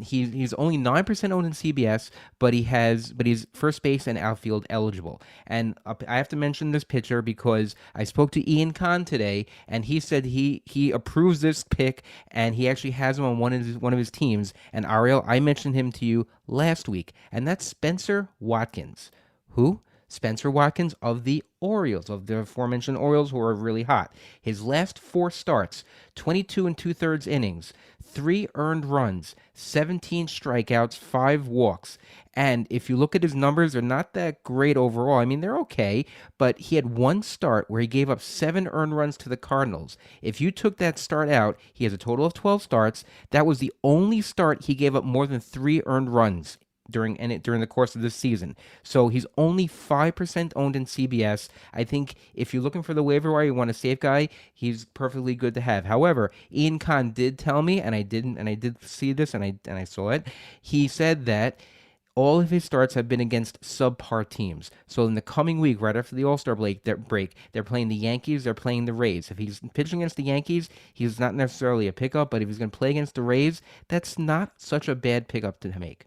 He's only 9% owned in CBS, but he's first base and outfield eligible. And I have to mention this pitcher because I spoke to Ian Kahn today, and he said he approves this pick, and he actually has him on one of his teams. And Ariel, I mentioned him to you last week, and that's Spencer Watkins. Who? Spencer Watkins of the Orioles, of the aforementioned Orioles, who are really hot. His last 4 starts, 22 and 2/3 innings, 3 earned runs, 17 strikeouts, 5 walks. And if you look at his numbers, they're not that great overall. I mean, they're okay, but he had 1 start where he gave up 7 earned runs to the Cardinals. If you took that start out, he has a total of 12 starts. That was the only start he gave up more than 3 earned runs during the course of this season. So he's only 5% owned in CBS. I think if you're looking for the waiver wire, you want a safe guy, he's perfectly good to have. However, Ian Kahn did tell me, and I did see this, and I saw it. He said that all of his starts have been against subpar teams. So in the coming week, right after the All-Star break, they're playing the Yankees, they're playing the Rays. If he's pitching against the Yankees, he's not necessarily a pickup, but if he's going to play against the Rays, that's not such a bad pickup to make.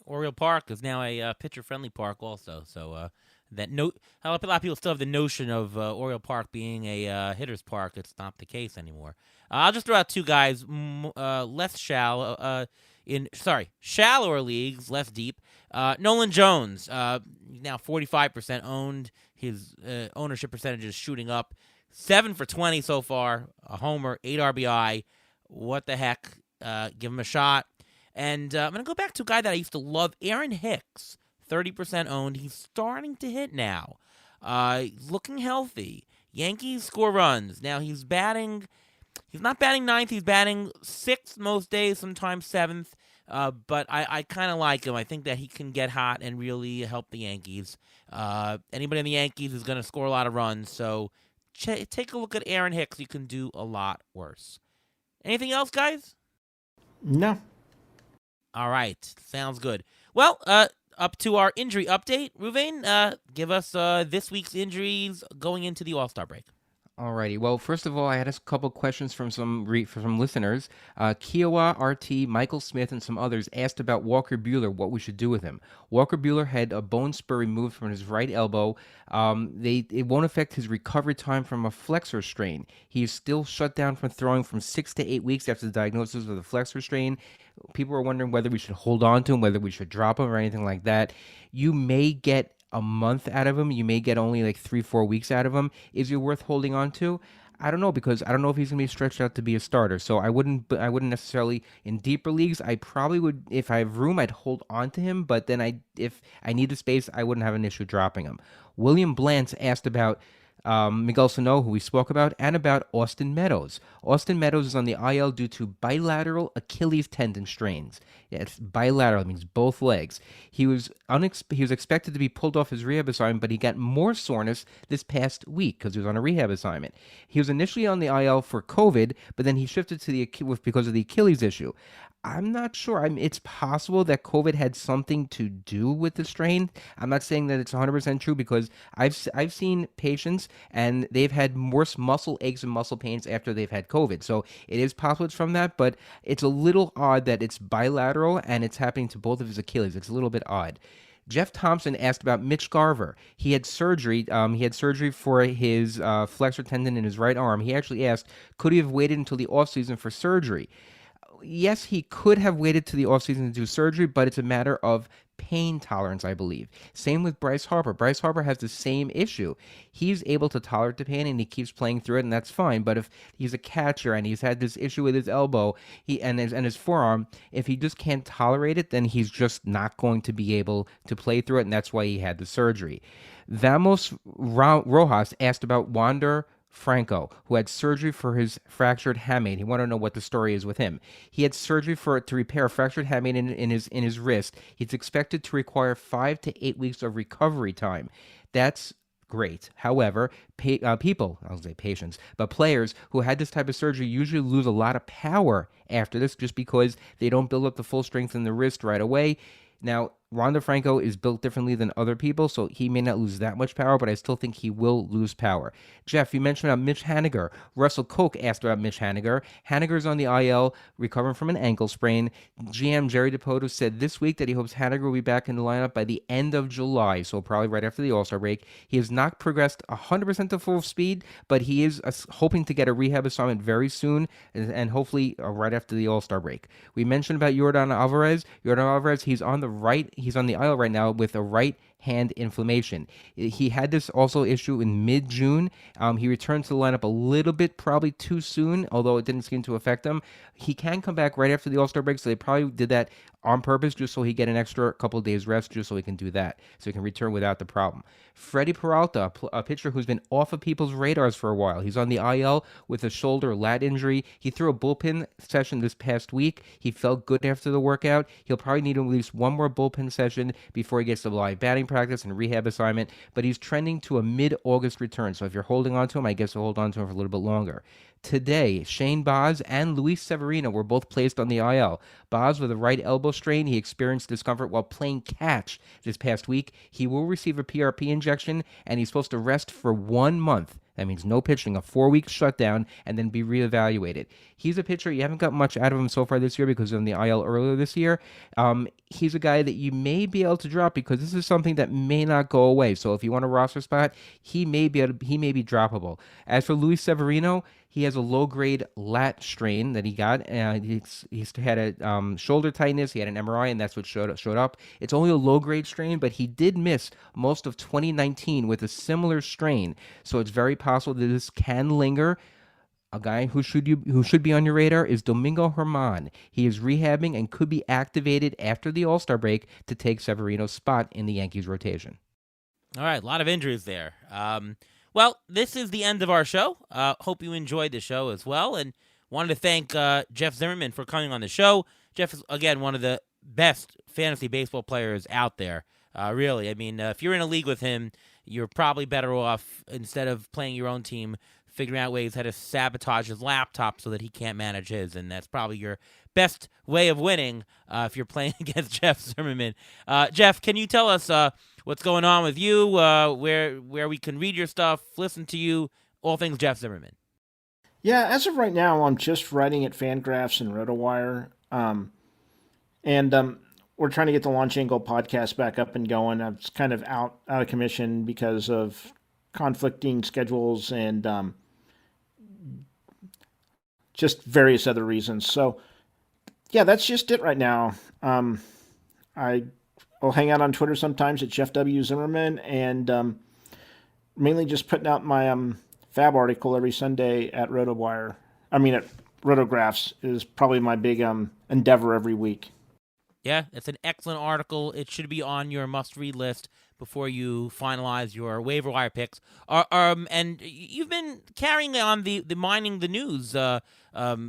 Oriole Park is now a pitcher-friendly park also. So a lot of people still have the notion of Oriole Park being a hitter's park. It's not the case anymore. I'll just throw out 2 guys, less shallower leagues, less deep. Nolan Jones, now 45% owned. His ownership percentage is shooting up. 7 for 20 so far, a homer, 8 RBI. What the heck? Give him a shot. And I'm going to go back to a guy that I used to love, Aaron Hicks, 30% owned. He's starting to hit now. Looking healthy. Yankees score runs. Now he's not batting 9th. He's batting 6th most days, sometimes 7th. But I kind of like him. I think that he can get hot and really help the Yankees. Anybody in the Yankees is going to score a lot of runs. So take a look at Aaron Hicks. You can do a lot worse. Anything else, guys? No. All right. Sounds good. Well, up to our injury update. Ruvain, give us this week's injuries going into the All-Star break. Alrighty. Well, first of all, I had a couple questions from some listeners. Kiowa, RT, Michael Smith, and some others asked about Walker Buehler, what we should do with him. Walker Buehler had a bone spur removed from his right elbow. It won't affect his recovery time from a flexor strain. He is still shut down from throwing from 6 to 8 weeks after the diagnosis of the flexor strain. People are wondering whether we should hold on to him, whether we should drop him or anything like that. You may get a month out of him. You may get only like 3-4 weeks out of him. Is it worth holding on to? I don't know, because I don't know if he's going to be stretched out to be a starter. So I wouldn't necessarily, in deeper leagues, I probably would, if I have room, I'd hold on to him. But then if I need the space, I wouldn't have an issue dropping him. William Blantz asked about Miguel Sano, who we spoke about, and about Austin Meadows. Austin Meadows is on the IL due to bilateral Achilles tendon strains. Yeah, it's bilateral, it means both legs. He was expected to be pulled off his rehab assignment, but he got more soreness this past week because he was on a rehab assignment. He was initially on the IL for COVID, but then he shifted to because of the Achilles issue. I'm not sure. It's possible that COVID had something to do with the strain. I'm not saying that it's 100% true, because I've seen patients and they've had worse muscle aches and muscle pains after they've had COVID. So it is possible it's from that, but it's a little odd that it's bilateral and it's happening to both of his Achilles. It's a little bit odd. Jeff Thompson asked about Mitch Garver. He had surgery. He had surgery for his flexor tendon in his right arm. He actually asked, could he have waited until the offseason for surgery? Yes, he could have waited to the offseason to do surgery, but it's a matter of pain tolerance, I believe. Same with Bryce Harper. Bryce Harper has the same issue. He's able to tolerate the pain and he keeps playing through it, and that's fine. But if he's a catcher and he's had this issue with his elbow and his forearm, if he just can't tolerate it, then he's just not going to be able to play through it, and that's why he had the surgery. Vamos Rojas asked about Wander Franco, who had surgery for his fractured hamate. He wanted to know what the story is with him. He had surgery to repair a fractured hamate in his wrist. He's expected to require 5 to 8 weeks of recovery time. That's great. However, people, I'll say patients, but players who had this type of surgery usually lose a lot of power after this, just because they don't build up the full strength in the wrist right away. Now, Wander Franco is built differently than other people, so he may not lose that much power, but I still think he will lose power. Jeff, you mentioned about Mitch Haniger. Russell Koch asked about Mitch Haniger. Haniger's on the IL, recovering from an ankle sprain. GM Jerry DePoto said this week that he hopes Haniger will be back in the lineup by the end of July, so probably right after the All-Star break. He has not progressed 100% to full speed, but he is hoping to get a rehab assignment very soon, and hopefully right after the All-Star break. We mentioned about Yordan Alvarez. Yordan Alvarez, he's on the IL right now with a right hand inflammation. He had this also issue in mid-June. He returned to the lineup a little bit, probably too soon, although it didn't seem to affect him. He can come back right after the All-Star break, so they probably did that on purpose just so he get an extra couple of days rest, just so he can do that, so he can return without the problem. Freddie Peralta, a pitcher who's been off of people's radars for a while. He's on the IL with a shoulder lat injury. He threw a bullpen session this past week. He felt good after the workout. He'll probably need at least one more bullpen session before he gets to live batting practice and rehab assignment, but he's trending to a mid-August return, so if you're holding on to him, I guess you'll hold on to him for a little bit longer. Today, Shane Baz and Luis Severino were both placed on the IL. Baz with a right elbow strain. He experienced discomfort while playing catch this past week. He will receive a PRP injection, and he's supposed to rest for 1 month. That means no pitching, a 4-week shutdown, and then be reevaluated. He's a pitcher. You haven't got much out of him so far this year because of the IL earlier this year. He's a guy that you may be able to drop because this is something that may not go away. So if you want a roster spot, he may be droppable. As for Luis Severino, he has a low-grade lat strain that he got. He's had a shoulder tightness. He had an MRI, and that's what showed up. It's only a low-grade strain, but he did miss most of 2019 with a similar strain. So it's very possible that this can linger. A guy who should be on your radar is Domingo Germán. He is rehabbing and could be activated after the All-Star break to take Severino's spot in the Yankees rotation. All right, a lot of injuries there. Well, this is the end of our show. Hope you enjoyed the show as well, and wanted to thank Jeff Zimmerman for coming on the show. Jeff is, again, one of the best fantasy baseball players out there, really. I mean, if you're in a league with him, you're probably better off, instead of playing your own team, figuring out ways how to sabotage his laptop so that he can't manage his, and that's probably your best way of winning if you're playing against Jeff Zimmerman. Jeff, can you tell us what's going on with you, where we can read your stuff, listen to you, all things Jeff Zimmerman? Yeah, as of right now, I'm just writing at Fangraphs and RotoWire, and we're trying to get the Launch Angle podcast back up and going. I'm kind of out of commission because of conflicting schedules and just various other reasons. So, yeah, that's just it right now. I will hang out on Twitter sometimes at Jeff W. Zimmerman, and mainly just putting out my Fab article every Sunday at RotoWire. I mean, at Rotographs is probably my big endeavor every week. Yeah, it's an excellent article. It should be on your must-read list before you finalize your waiver wire picks. And you've been carrying on the Mining the News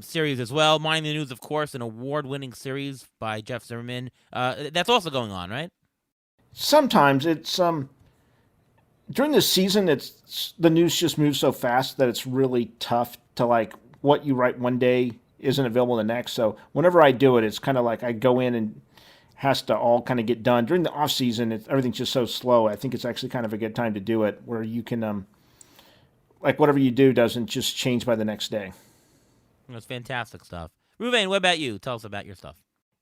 series as well. Mining the News, of course, an award-winning series by Jeff Zimmerman. That's also going on, right? Sometimes it's during the season, it's the news just moves so fast that it's really tough to like what you write one day isn't available the next. So whenever I do it, it's kind of like I go in and has to all kind of get done. During the off season, everything's just so slow. I think it's actually kind of a good time to do it where you can, like whatever you do doesn't just change by the next day. That's fantastic stuff. Ruvain, what about you? Tell us about your stuff.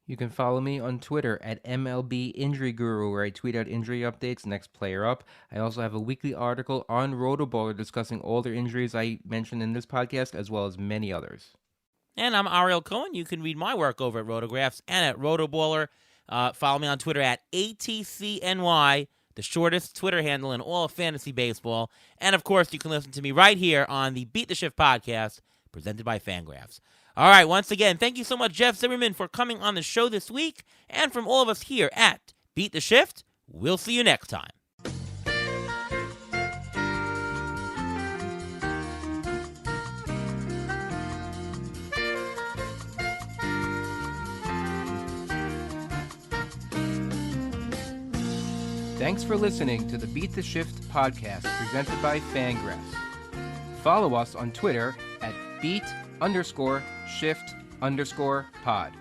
You can follow me on Twitter at MLB Injury Guru, where I tweet out injury updates, next player up. I also have a weekly article on Rotoballer discussing all the injuries I mentioned in this podcast, as well as many others. And I'm Ariel Cohen. You can read my work over at Rotographs and at Rotoballer. Follow me on Twitter at ATCNY, the shortest Twitter handle in all of fantasy baseball. And, of course, you can listen to me right here on the Beat the Shift podcast, presented by Fangraphs. All right, once again, thank you so much, Jeff Zimmerman, for coming on the show this week. And from all of us here at Beat the Shift, we'll see you next time. Thanks for listening to the Beat the Shift podcast presented by Fangraphs. Follow us on Twitter at beat_shift_pod.